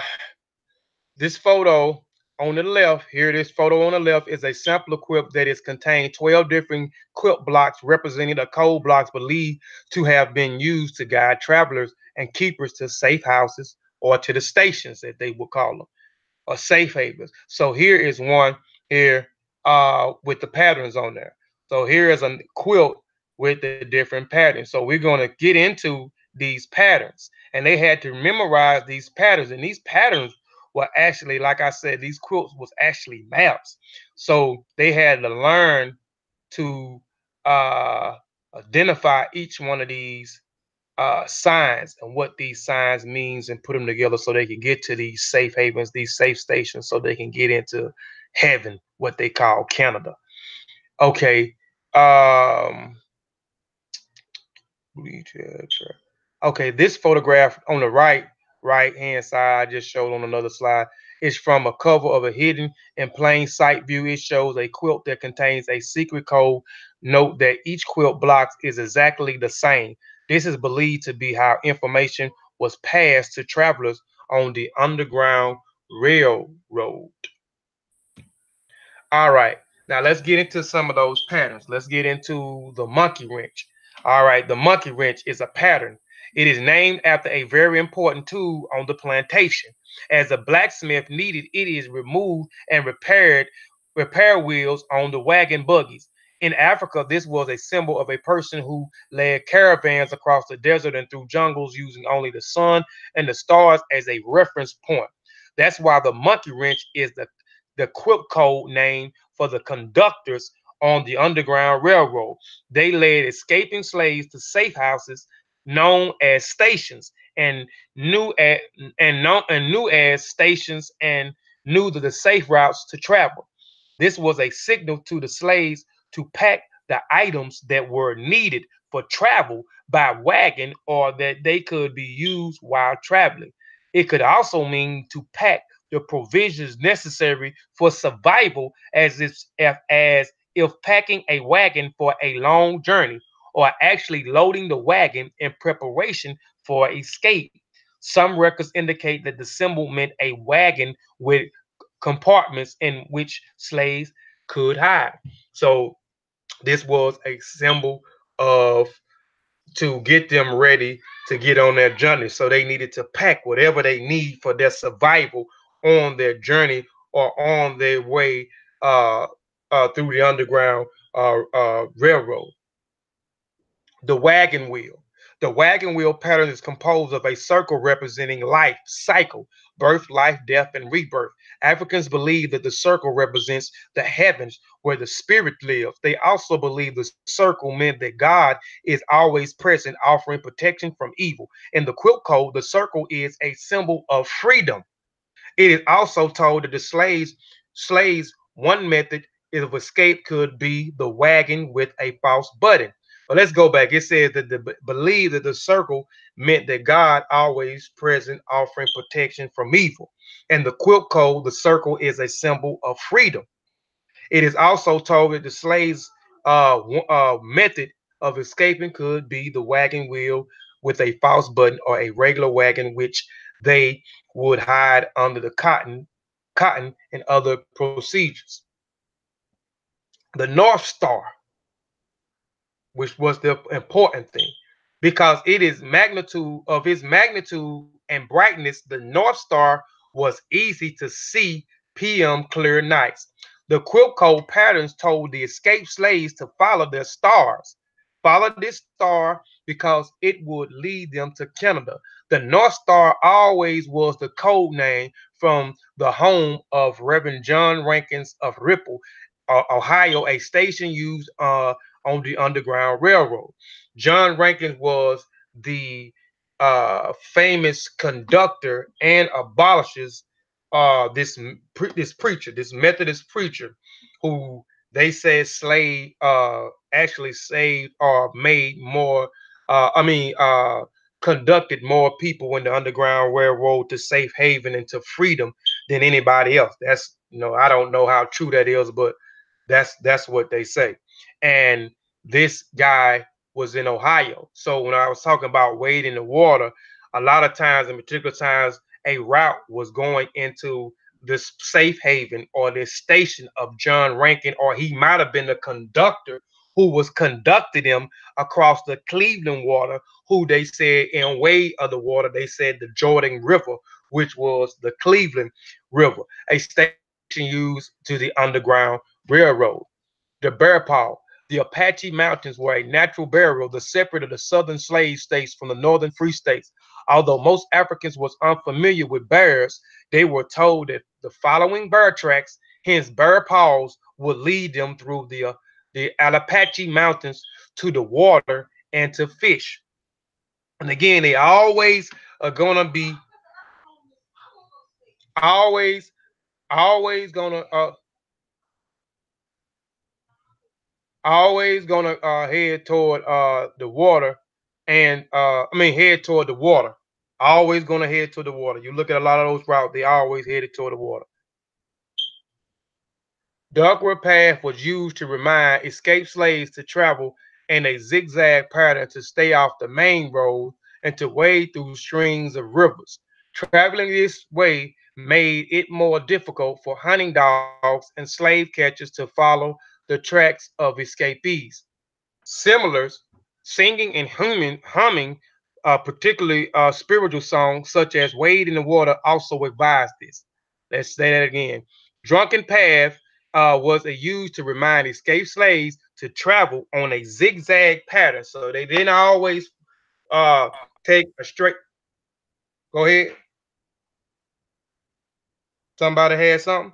this photo on the left here, this photo on the left is a sampler quilt that is contained 12 different quilt blocks representing the code blocks believed to have been used to guide travelers and keepers to safe houses or to the stations that they would call them or safe havens. So here is one here with the patterns on there. So here is a quilt with the different patterns. So we're going to get into these patterns, and they had to memorize these patterns, and these patterns were actually, like I said, these quilts was actually maps. So they had to learn to uh, identify each one of these signs and what these signs means and put them together so they can get to these safe havens, these safe stations, so they can get into heaven, what they call Canada. Okay. Um, okay, this photograph on the right hand side I just showed on another slide is from a cover of a hidden in plain sight view. It shows a quilt that contains a secret code. Note that each quilt block is exactly the same. This is believed to be how information was passed to travelers on the Underground Railroad. All right, now let's get into some of those patterns. Let's get into the monkey wrench. All right, the monkey wrench is a pattern. It is named after a very important tool on the plantation. As a blacksmith needed, it is removed and repaired repair wheels on the wagon buggies. In Africa, this was a symbol of a person who led caravans across the desert and through jungles using only the sun and the stars as a reference point. That's why the monkey wrench is the quip code name for the conductors on the Underground Railroad. They led escaping slaves to safe houses known as stations and knew as, and knew as stations and knew the safe routes to travel. This was a signal to the slaves to pack the items that were needed for travel by wagon or that they could be used while traveling. It could also mean to pack the provisions necessary for survival as if packing a wagon for a long journey or actually loading the wagon in preparation for escape. Some records indicate that the symbol meant a wagon with compartments in which slaves could hide. So this was a symbol of to get them ready to get on their journey. So they needed to pack whatever they need for their survival on their journey or on their way through the underground railroad. The wagon wheel. The wagon wheel pattern is composed of a circle representing life, cycle, birth, life, death, and rebirth. Africans believe that the circle represents the heavens where the spirit lives. They also believe the circle meant that God is always present, offering protection from evil. In the quilt code, the circle is a symbol of freedom. It is also told that the slaves one method of escape could be the wagon with a false button. But let's go back. It says that the believe that the circle meant that God always present, offering protection from evil. And the quilt code, the circle is a symbol of freedom. It is also told that the slaves' method of escaping could be the wagon wheel with a false button or a regular wagon, which they would hide under the cotton and other procedures. The North Star, which was the important thing, because it is magnitude of its magnitude and brightness, the North Star was easy to see PM clear nights. The quilt code patterns told the escaped slaves to follow their stars. Follow this star because it would lead them to Canada. The North Star always was the code name from the home of Reverend John Rankins of Ripple, Ohio, a station used on the Underground Railroad. John Rankins was the famous conductor and abolishes this preacher, this Methodist preacher, who they said slave actually saved or made more. I mean, conducted more people in the Underground Railroad to safe haven and to freedom than anybody else. That's I don't know how true that is, but that's what they say. And this guy was in Ohio. So when I was talking about wading the water, a lot of times, in particular times, a route was going into this safe haven or this station of John Rankin, or he might have been the conductor who was conducting them across the Cleveland water, who they said in way of the water, they said the Jordan River, which was the Cleveland River, a station used to the Underground Railroad. The bear paw. The Apache Mountains were a natural barrier that separated the southern slave states from the northern free states. Although most Africans was unfamiliar with bears, they were told that the following bear tracks, hence bear paws, would lead them through the Apache Mountains to the water and to fish. And again, they always are gonna be always always gonna head toward the water and I mean head toward the water. Always gonna head to the water. You look at a lot of those routes, they always headed toward the water. The upward path was used to remind escaped slaves to travel in a zigzag pattern to stay off the main road and to wade through strings of rivers. Traveling this way made it more difficult for hunting dogs and slave catchers to follow the tracks of escapees. Similars, singing and humming particularly spiritual songs such as Wade in the Water also advise this. Let's say that again. Drunken Path was used to remind escaped slaves to travel on a zigzag pattern. So they didn't always uh, take a straight. Go ahead. Somebody had something?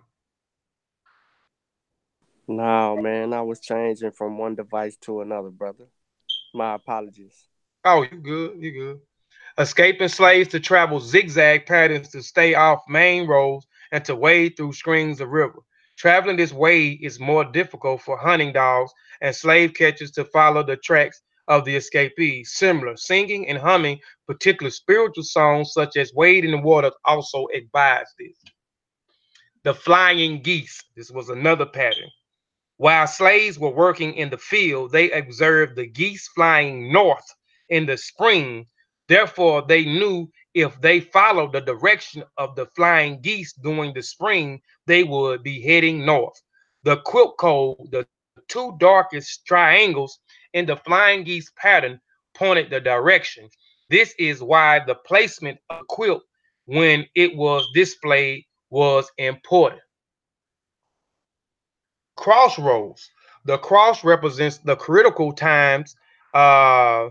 No, man, I was changing from one device to another, brother. My apologies. Oh, you good. You good. Escaping slaves to travel zigzag patterns to stay off main roads and to wade through streams of river. Traveling this way is more difficult for hunting dogs and slave catchers to follow the tracks of the escapees. Similar, singing and humming particular spiritual songs such as Wade in the Water also advise this. The flying geese. This was another pattern. While slaves were working in the field, they observed the geese flying north in the spring. Therefore, they knew if they followed the direction of the flying geese during the spring, they would be heading north. The quilt code, the two darkest triangles in the flying geese pattern, pointed the direction. This is why the placement of the quilt when it was displayed was important. Crossroads. The cross represents the critical times. Uh,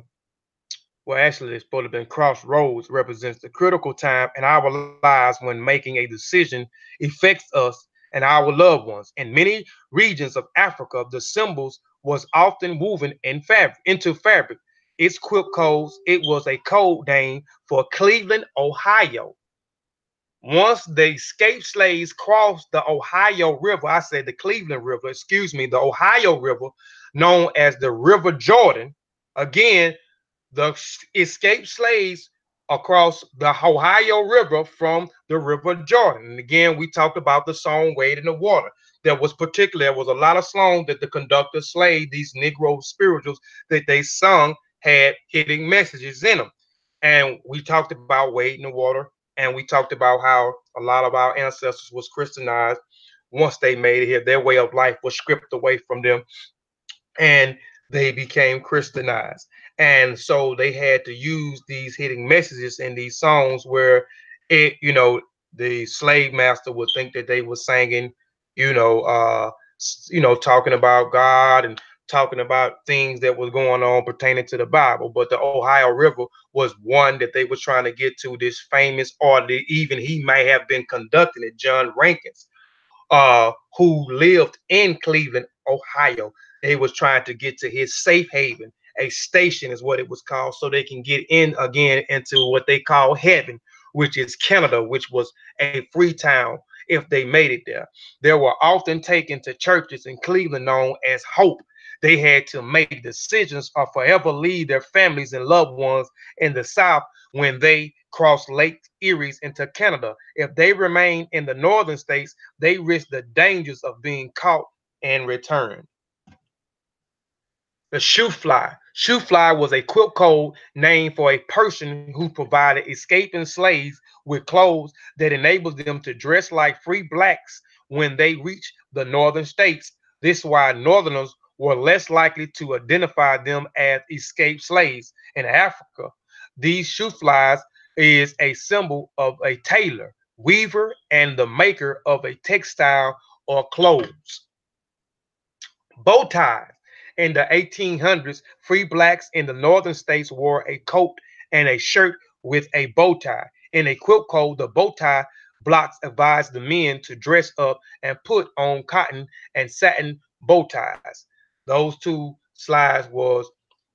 well, actually, it's supposed to have been crossroads represents the critical time in our lives when making a decision affects us and our loved ones. In many regions of Africa, the symbols was often woven in fabric into fabric. Its quilt codes. It was a code name for Cleveland, Ohio. Once the escaped slaves crossed the Ohio River, I said the Cleveland River, excuse me, the Ohio River, known as the River Jordan. Again, the escaped slaves across the Ohio River from the River Jordan. And again, we talked about the song Wade in the Water. There was a lot of songs that the conductor slayed, these Negro spirituals that they sung had hidden messages in them. And we talked about Wade in the Water, and we talked about how a lot of our ancestors was Christianized once they made it here. Their way of life was stripped away from them and they became Christianized. And so they had to use these hidden messages in these songs where the slave master would think that they were singing, you know, talking about God and talking about things that was going on pertaining to the Bible. But the Ohio River was one that they was trying to get to. This famous artist, even he may have been conducting it, John Rankins, who lived in Cleveland, Ohio. They was trying to get to his safe haven. A station is what it was called, so they can get in again into what they call heaven, which is Canada, which was a free town if they made it there. They were often taken to churches in Cleveland known as Hope. They had to make decisions or forever leave their families and loved ones in the South when they crossed Lake Erie into Canada. If they remained in the northern states, they risked the dangers of being caught and returned. The Shoofly. Shoofly was a quilt code named for a person who provided escaping slaves with clothes that enabled them to dress like free blacks when they reached the northern states. This is why Northerners were less likely to identify them as escaped slaves. In Africa, these Shooflies is a symbol of a tailor, weaver, and the maker of a textile or clothes. Bow ties. In the 1800s, free blacks in the northern states wore a coat and a shirt with a bow tie. In a quilt code, the bow tie blocks advised the men to dress up and put on cotton and satin bow ties. Those two slides was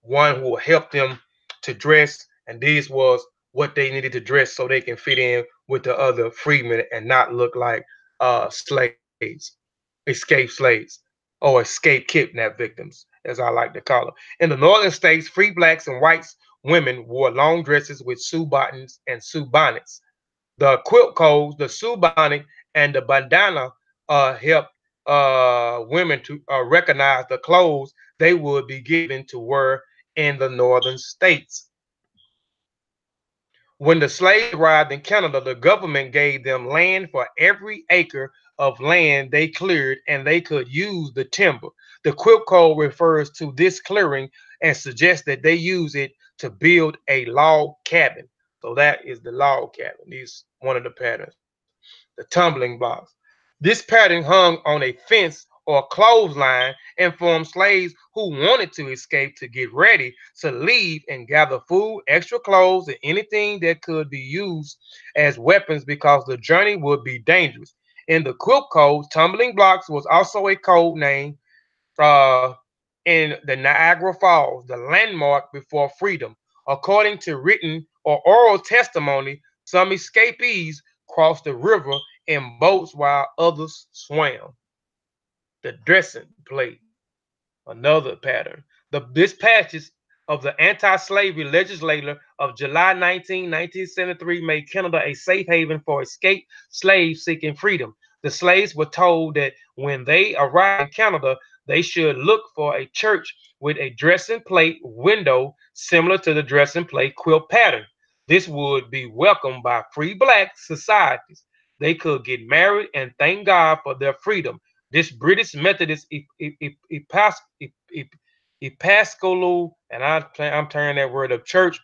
one who helped them to dress, and these was what they needed to dress so they can fit in with the other freedmen and not look like slaves, escaped slaves or escape kidnap victims, as I like to call them. In the northern states, free blacks and whites women wore long dresses with Sioux buttons and Sioux bonnets. The quilt codes, the Sioux bonnet, and the bandana helped women to recognize the clothes they would be given to wear in the northern states. When the slaves arrived in Canada, the government gave them land for every acre of land they cleared, and they could use the timber. The Quilp Code refers to this clearing and suggests that they use it to build a log cabin. So that is the log cabin. These one of the patterns. The tumbling blocks. This pattern hung on a fence or clothesline and formed slaves who wanted to escape to get ready to leave and gather food, extra clothes, and anything that could be used as weapons because the journey would be dangerous. In the quilt code, tumbling blocks was also a code name uh, in the Niagara Falls, the landmark before freedom. According to written or oral testimony, some escapees crossed the river in boats while others swam. The Dresden Plate, another pattern. This passage of the anti-slavery legislature of July 1973 made Canada a safe haven for escaped slaves seeking freedom. The slaves were told that when they arrived in Canada, they should look for a church with a dressing plate window similar to the dressing plate quilt pattern. This would be welcomed by free black societies. They could get married and thank God for their freedom. This British Methodist Episcopal, and I'm turning that word up, Church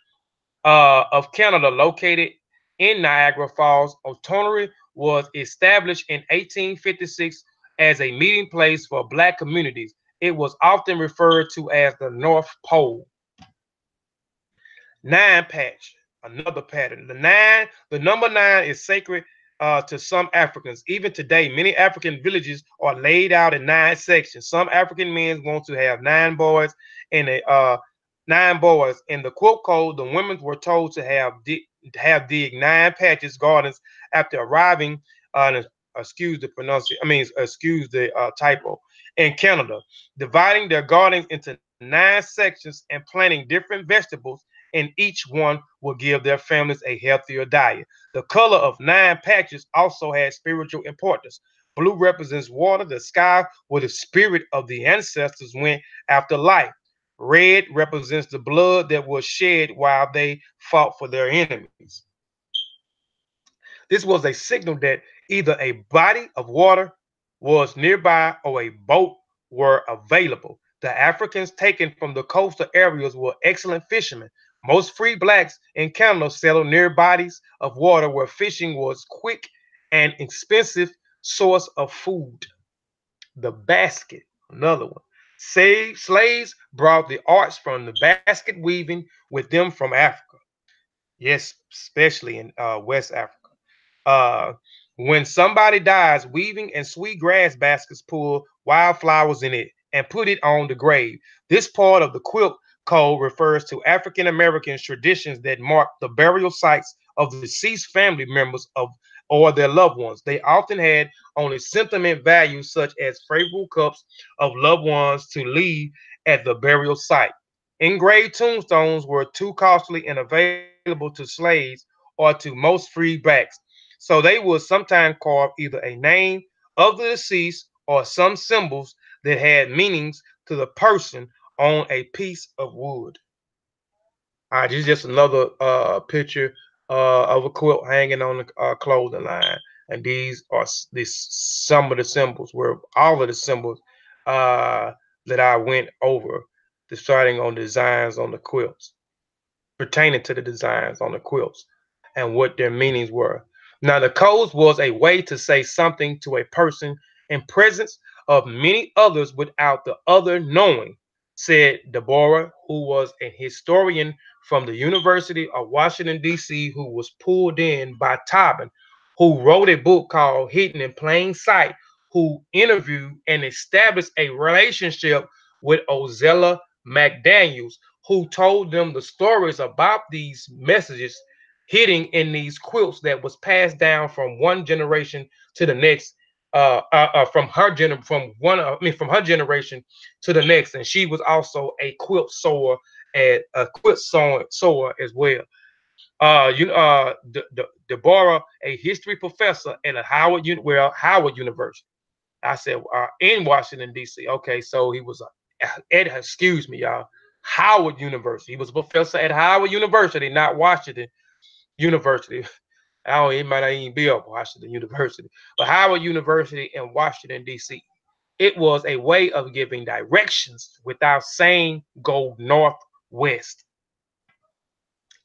of Canada, located in Niagara Falls, Ontario, was established in 1856 as a meeting place for black communities. It was often referred to as the North Pole. Nine patch, another pattern. The number nine is sacred to some Africans. Even today, many African villages are laid out in nine sections. Some African men want to have nine boys. In the quilt code, the women were told to have dig nine patches gardens after arriving. Excuse the pronunciation. I mean, excuse the typo. In Canada, dividing their gardens into nine sections and planting different vegetables and each one will give their families a healthier diet. The color of nine patches also has spiritual importance. Blue represents water, the sky where the spirit of the ancestors went after life. Red represents the blood that was shed while they fought for their enemies. This was a signal that either a body of water was nearby or a boat were available. The Africans taken from the coastal areas were excellent fishermen. Most free blacks in Canada settled near bodies of water where fishing was quick and expensive source of food. The basket, another one. Slaves brought the arts from the basket weaving with them from Africa. Yes, especially in West Africa. Uh, when somebody dies, weaving and sweet grass baskets pull wildflowers in it and put it on the grave. This part of the quilt code refers to African American traditions that mark the burial sites of the deceased family members of or their loved ones. They often had only sentiment values such as favorable cups of loved ones to leave at the burial site. Engraved tombstones were too costly and available to slaves or to most free blacks. So they would sometimes carve either a name of the deceased or some symbols that had meanings to the person on a piece of wood. All right, this is just another picture of a quilt hanging on the clothing line, and these some of the symbols were all of the symbols uh, that I went over, deciding on designs on the quilts, pertaining to the designs on the quilts and what their meanings were. Now, the codes was a way to say something to a person in presence of many others without the other knowing, said Deborah, who was a historian from the University of Washington, D.C., who was pulled in by Tobin, who wrote a book called Hidden in Plain Sight, who interviewed and established a relationship with Ozella McDaniels, who told them the stories about these messages hidden in these quilts that was passed down from one generation to the next, from her generation to the next, and she was also a quilt sewer and a sewer as well. Deborah, a history professor at Howard University. I said in Washington D.C. Okay, so he was excuse me, y'all. Howard University. He was a professor at Howard University, not Washington University. I don't, it might not even be up Washington University, but Howard University in Washington, D.C. It was a way of giving directions without saying go northwest.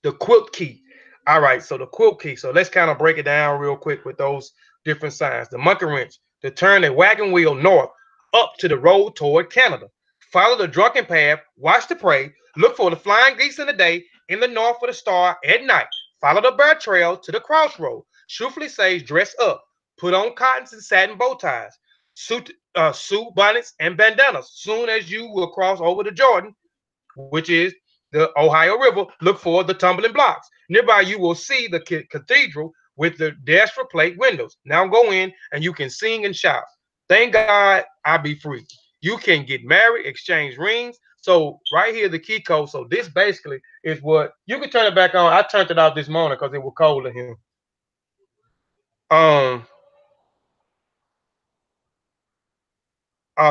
The quilt key. All right, so the quilt key. So let's kind of break it down real quick with those different signs. The monkey wrench to turn a wagon wheel north up to the road toward Canada. Follow the drunken path, watch the prey, look for the flying geese in the day, in the north for the star at night. Follow the bear trail to the crossroad. Shoofly says dress up, put on cottons and satin bow ties, suit bonnets and bandanas. Soon as you will cross over the Jordan, which is the Ohio River, look for the tumbling blocks. Nearby, you will see the cathedral with the Dresden Plate windows. Now go in and you can sing and shout. Thank God I be free. You can get married, exchange rings. So right here, the key code. So this basically is what you can turn it back on. I turned it off this morning because it was cold in here. Um,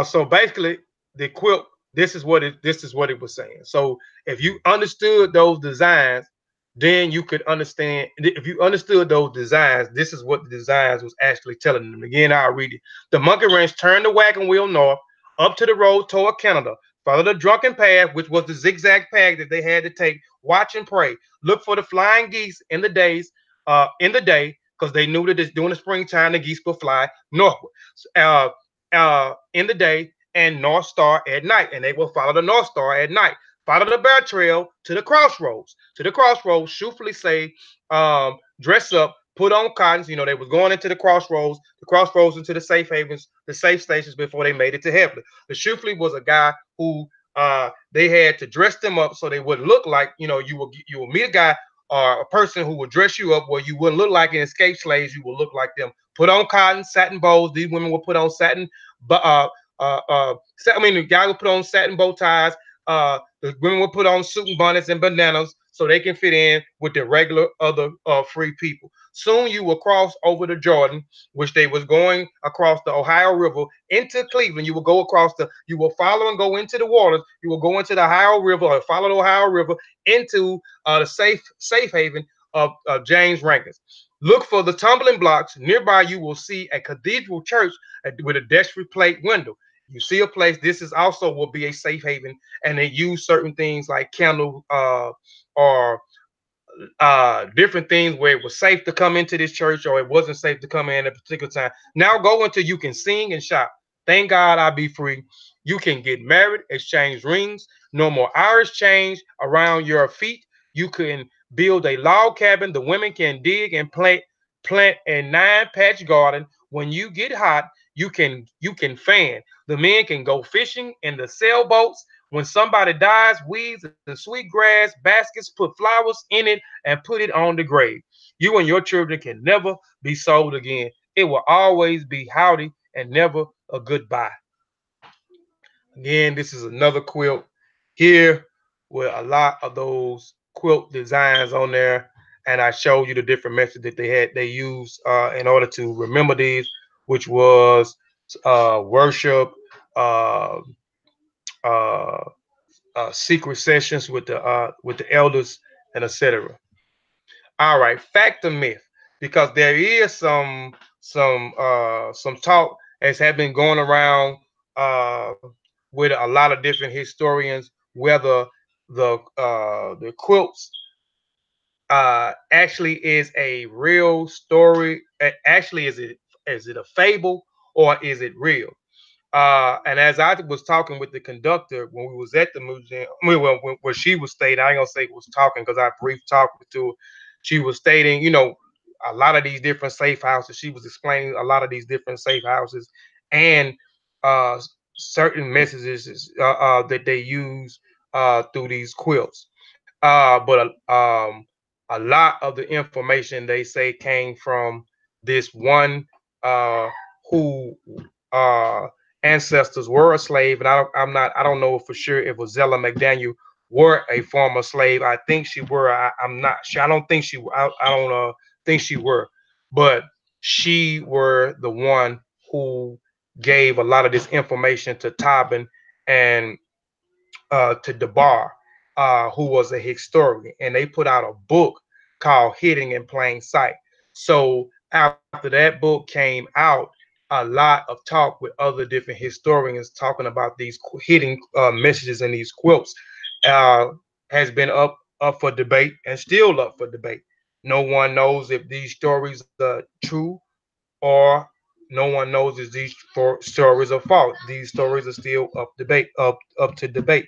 so basically, the quilt. This is what it was saying. So if you understood those designs, then you could understand. If you understood those designs, this is what the designs was actually telling them. Again, I'll read it. The monkey wrench turned the wagon wheel north up to the road toward Canada. Follow the drunken path, which was the zigzag path that they had to take. Watch and pray. Look for the flying geese in the day, because they knew that during the springtime the geese would fly northward. Uh, in the day and North Star at night, and they will follow the North Star at night. Follow the bear trail to the crossroads. To the crossroads, Shoofly say, dress up, put on cottons. You know, they was going into the crossroads into the safe havens, the safe stations before they made it to heaven. The Shoofly was a guy who they had to dress them up so they wouldn't look like, you will meet a guy or a person who would dress you up where you wouldn't look like an escaped slaves, you will look like them. Put on cotton, satin bows. These women will put on satin, but the guy will put on satin bow ties. The women will put on suit and bonnets and bananas so they can fit in with the regular other free people. Soon you will cross over the Jordan, which they was going across the Ohio River into Cleveland. You will follow and go into the waters. You will go into the Ohio River or follow the Ohio River into the safe haven of James Rankins. Look for the tumbling blocks. Nearby, you will see a cathedral church with a Dresden Plate window. You see a place. This is also will be a safe haven, and they use certain things like candle or different things where it was safe to come into this church or it wasn't safe to come in at a particular time. Now go until you can sing and shout. Thank God I be free. You can get married, exchange rings, no more Irish chains around your feet. You can build a log cabin. The women can dig and plant a 9-patch garden. When you get hot, you can fan. The men can go fishing in the sailboats. When somebody dies, weeds and sweet grass baskets, put flowers in it and put it on the grave. You and your children can never be sold again. It will always be howdy and never a goodbye. Again, this is another quilt here with a lot of those quilt designs on there. And I showed you the different methods that they used in order to remember these, which was worship, uh, uh, secret sessions with the elders, and etc. All right, fact or myth, because there is some talk as have been going around uh, with a lot of different historians whether the quilts actually is a real story. Actually, is it a fable or is it real? And as I was talking with the conductor when we was at the museum, when she was stating, I ain't gonna say was talking because I brief talked to her. She was stating, a lot of these different safe houses. She was explaining a lot of these different safe houses and uh, certain messages that they use through these quilts. But a lot of the information they say came from this one who uh, ancestors were a slave, and I don't know for sure if Zella McDaniel were a former slave. I think she were. I'm not sure. I don't think she. I don't think she were, but she were the one who gave a lot of this information to Tobin and to DeBar, who was a historian, and they put out a book called Hidden in Plain Sight. So after that book came out, a lot of talk with other different historians talking about these hidden messages in these quilts uh, has been up up for debate and still up for debate. No one knows if these stories are true or no one knows if these stories are false. These stories are still up to debate.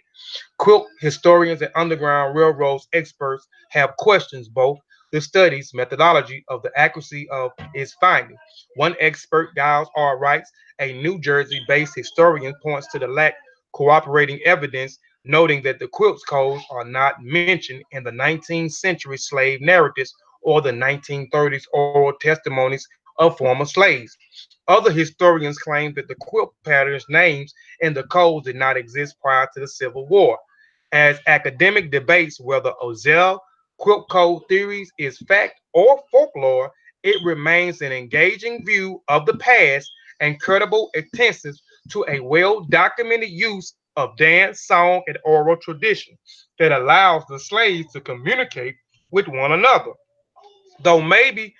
Quilt historians and Underground Railroads experts have questions both the study's methodology of the accuracy of its findings. One expert, Giles R. Wrights, a New Jersey-based historian, points to the lack cooperating evidence, noting that the Quilts codes are not mentioned in the 19th century slave narratives or the 1930s oral testimonies of former slaves. Other historians claim that the quilt patterns names in the codes did not exist prior to the Civil War. As academic debates whether Ozell quilt code theories is fact or folklore, it remains an engaging view of the past and credible attention to a well documented use of dance, song, and oral tradition that allows the slaves to communicate with one another. Though maybe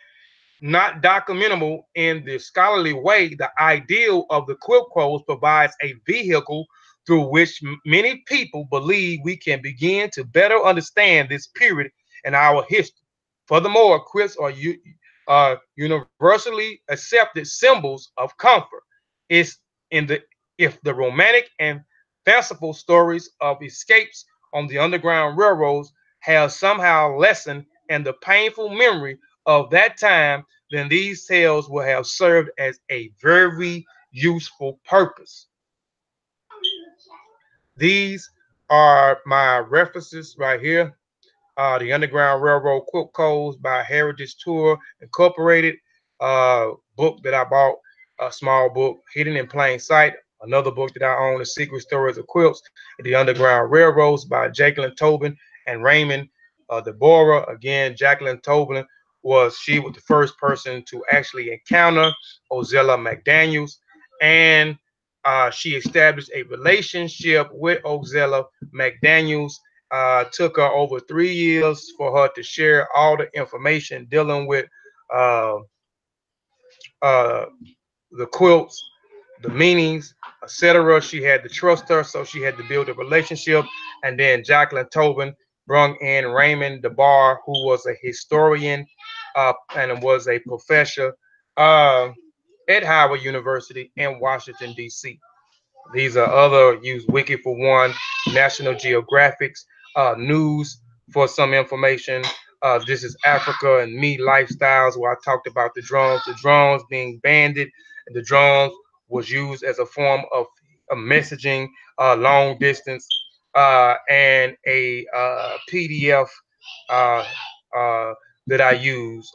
not documentable in the scholarly way, the ideal of the quilt codes provides a vehicle through which many people believe we can begin to better understand this period in our history. Furthermore, quilts are universally accepted symbols of comfort. It's in the if the romantic and fanciful stories of escapes on the Underground Railroads have somehow lessened and the painful memory of that time, then these tales will have served as a very useful purpose. These are my references right here. The Underground Railroad Quilt Codes by Heritage Tour Incorporated. Book that I bought, a small book, Hidden in Plain Sight. Another book that I own, The Secret Stories of Quilts, The Underground Railroads by Jacqueline Tobin and Raymond Deborah. Again, Jacqueline Tobin was the first person to actually encounter Ozella McDaniels, and she established a relationship with Ozella McDaniels. Took her over 3 years for her to share all the information dealing with uh, uh, the quilts, the meanings, etc. She had to trust her, so she had to build a relationship. And then Jacqueline Tobin brung in Raymond DeBar, who was a historian and was a professor uh, at Howard University in Washington, D.C. These are other use Wiki for one, National Geographic's news for some information. This is Africa and Me Lifestyles, where I talked about the drones being banded, and the drones was used as a form of a messaging long distance, and a PDF uh, uh, that I use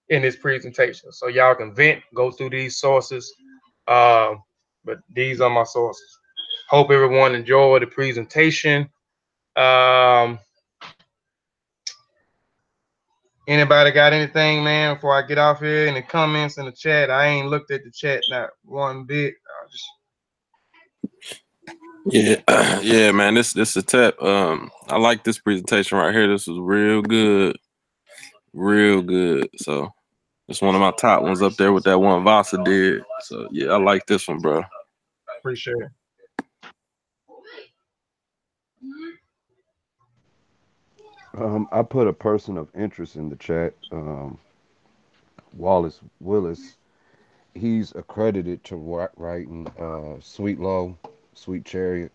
in this presentation. So y'all can vent, go through these sources, um, but these are my sources. Hope everyone enjoyed the presentation. Um, Anybody got anything, man, before I get off here in the comments in the chat? I ain't looked at the chat not one bit. I just Yeah, yeah, man. This is a tap. I like this presentation right here. This was real good, real good. So it's one of my top ones up there with that one Vasa did. So yeah, I like this one, bro. appreciate it. I put a person of interest in the chat. Wallace Willis. He's accredited to writing Sweet Low, Sweet Chariot,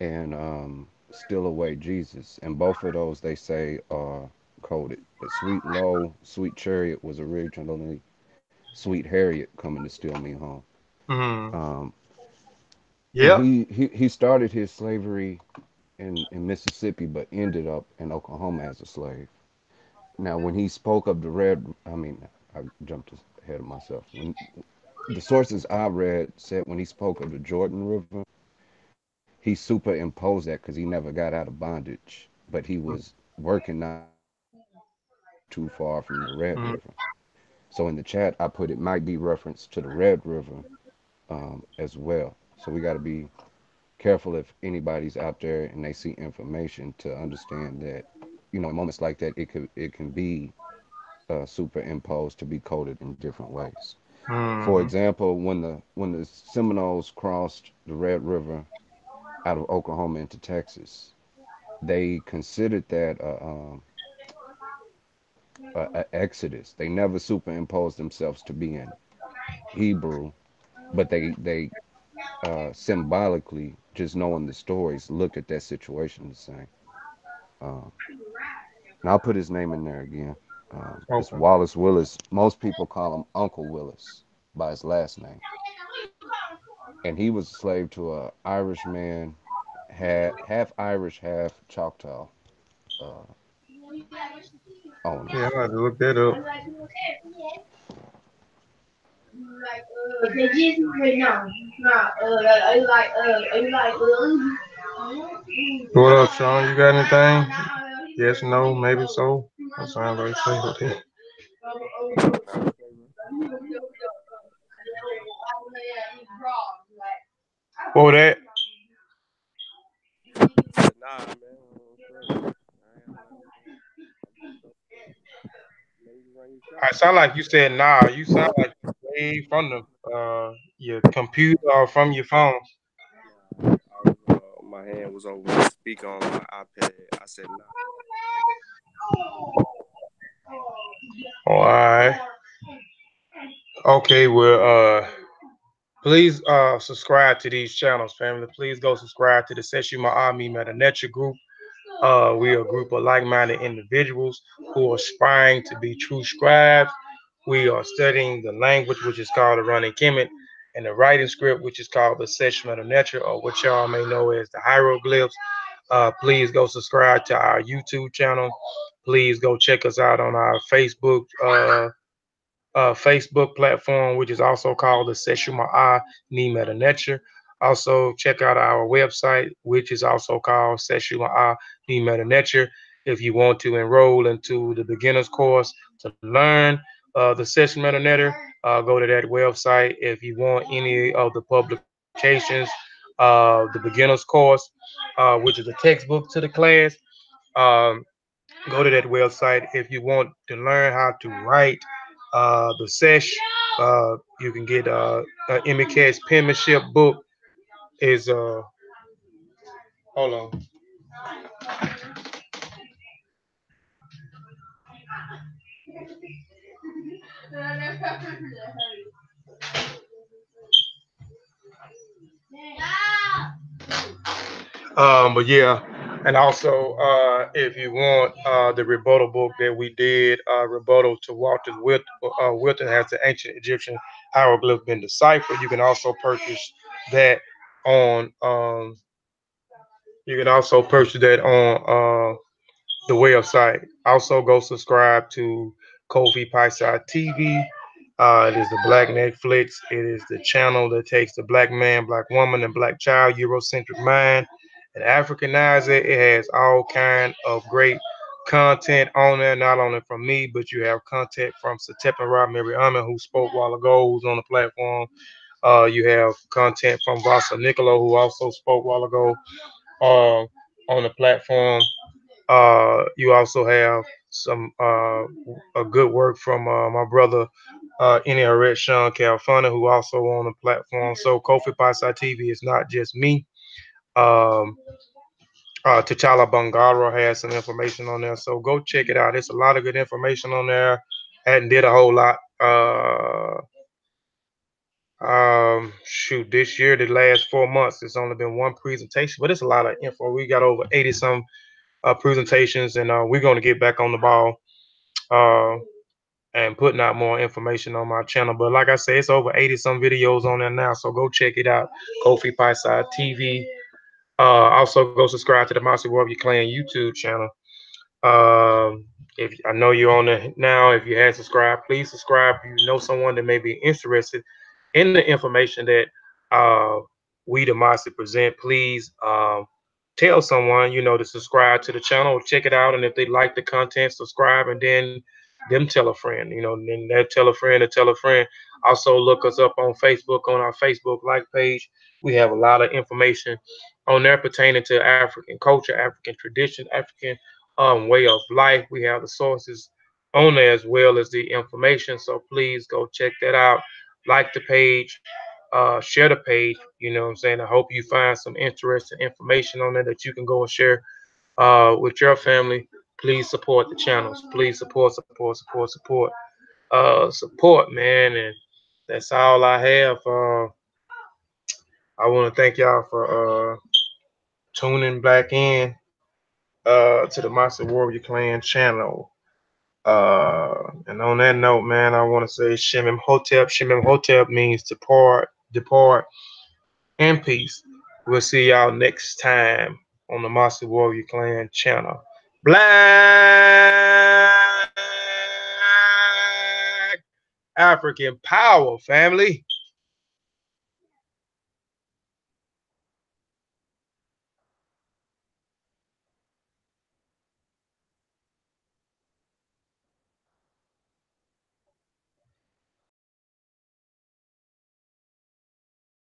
and Still Away Jesus. And both of those they say are coded. But Sweet Low, Sweet Chariot was originally Sweet Harriet coming to steal me home. Mm-hmm. Um, and Yep. he started his slavery in Mississippi, but ended up in Oklahoma as a slave. Now, when he spoke of the red, I mean, I jumped ahead of myself. When the sources I read said when he spoke of the Jordan River, he superimposed that because he never got out of bondage, but he was working not too far from the Red River. So in the chat, I put it might be reference to the Red River as well. So we got to be careful if anybody's out there and they see information to understand that, in moments like that, it can be superimposed to be coded in different ways. For Mm-hmm. example, when the Seminoles crossed the Red River out of Oklahoma into Texas, they considered that a exodus. They never superimposed themselves to be in Hebrew, but they symbolically, just knowing the stories, looked at that situation the same. Um, and I'll put his name in there again. It's Okay. Wallace Willis. Most people call him Uncle Willis by his last name, and he was a slave to a Irish man, half Irish, half Choctaw uh, owner. Yeah, I have to look that up. What up, Sean? You got anything? Yes, no, maybe so. That sounds like safe. Nah, I say, bro. What that? Said, nah, man. Straight. I ain't have nothing. I'm just so let you run your show. I sound like you said nah. You sound like you way from the your computer or from your phone. Nah, I was my hand was over the speaker on my iPad. I said, nah. All right. Okay. Well, please subscribe to these channels, family. Please go subscribe to the Seshima Army Meta Nature group. We are a group of like-minded individuals who are aspiring to be true scribes. We are studying the language, which is called the running Kemet, and the writing script, which is called the Seshima Nature, or what y'all may know as the hieroglyphs. Please go subscribe to our YouTube channel. Please go check us out on our Facebook platform, which is also called the Seshuma A Ni Meta Nature. Also, check out our website, which is also called Seshuma A Ni Meta Nature. If you want to enroll into the beginner's course to learn the Seshuma Meta Nature, go to that website. If you want any of the publications, the beginner's course, which is a textbook to the class, um, go to that website. If you want to learn how to write the sesh, you can get Emmy Cat's penmanship book. Is hold on. But yeah, and also if you want the rebuttal book that we did, rebuttal to Wilton has the ancient Egyptian hieroglyph been deciphered. You can also purchase that on you can also purchase that on the website. Also, go subscribe to Kofi Piesie TV. It is the Black Netflix. It is the channel that takes the black man, black woman, and black child Eurocentric mind and Africanize it. It has all kind of great content on there. Not only from me, but you have content from Satep and Rob Mary Ahmed, who spoke a while ago, who's on the platform. You have content from Vasa Nicolo, who also spoke a while ago uh, on the platform. You also have some a good work from my brother Red Sean Calfana, who also on the platform. So Kofi Pasa TV is not just me. Um, T'Challa Bungaro has some information on there, so go check it out. There's a lot of good information on there. Hadn't did a whole lot. Shoot, this year, the last 4 months, it's only been one presentation, but it's a lot of info. We got over 80 some presentations, and we're going to get back on the ball uh, and putting out more information on my channel. But like I said, it's over 80 some videos on there now, so go check it out. Kofi Pieside TV. Also, go subscribe to the Mossi Warrior Clan YouTube channel. If I know you're on it now, if you had subscribed, please subscribe. If you know someone that may be interested in the information that uh, we the Mossy present, please tell someone, to subscribe to the channel, check it out, and if they like the content, subscribe, and then them tell a friend, and then that tell a friend to tell a friend. Also, look us up on Facebook on our Facebook like page. We have a lot of information on there pertaining to African culture, African tradition, African way of life. We have the sources on there as well as the information. So please go check that out. Like the page, share the page. You know what I'm saying? I hope you find some interesting information on there that you can go and share with your family. Please support the channels. Please support. Support, man, and that's all I have. I want to thank y'all for tuning back in to the Mossi Warrior Clan channel. And on that note, man, I want to say Shemim Hotep. Shemim Hotep means depart in peace. We'll see y'all next time on the Mossi Warrior Clan channel. Black African Power, family.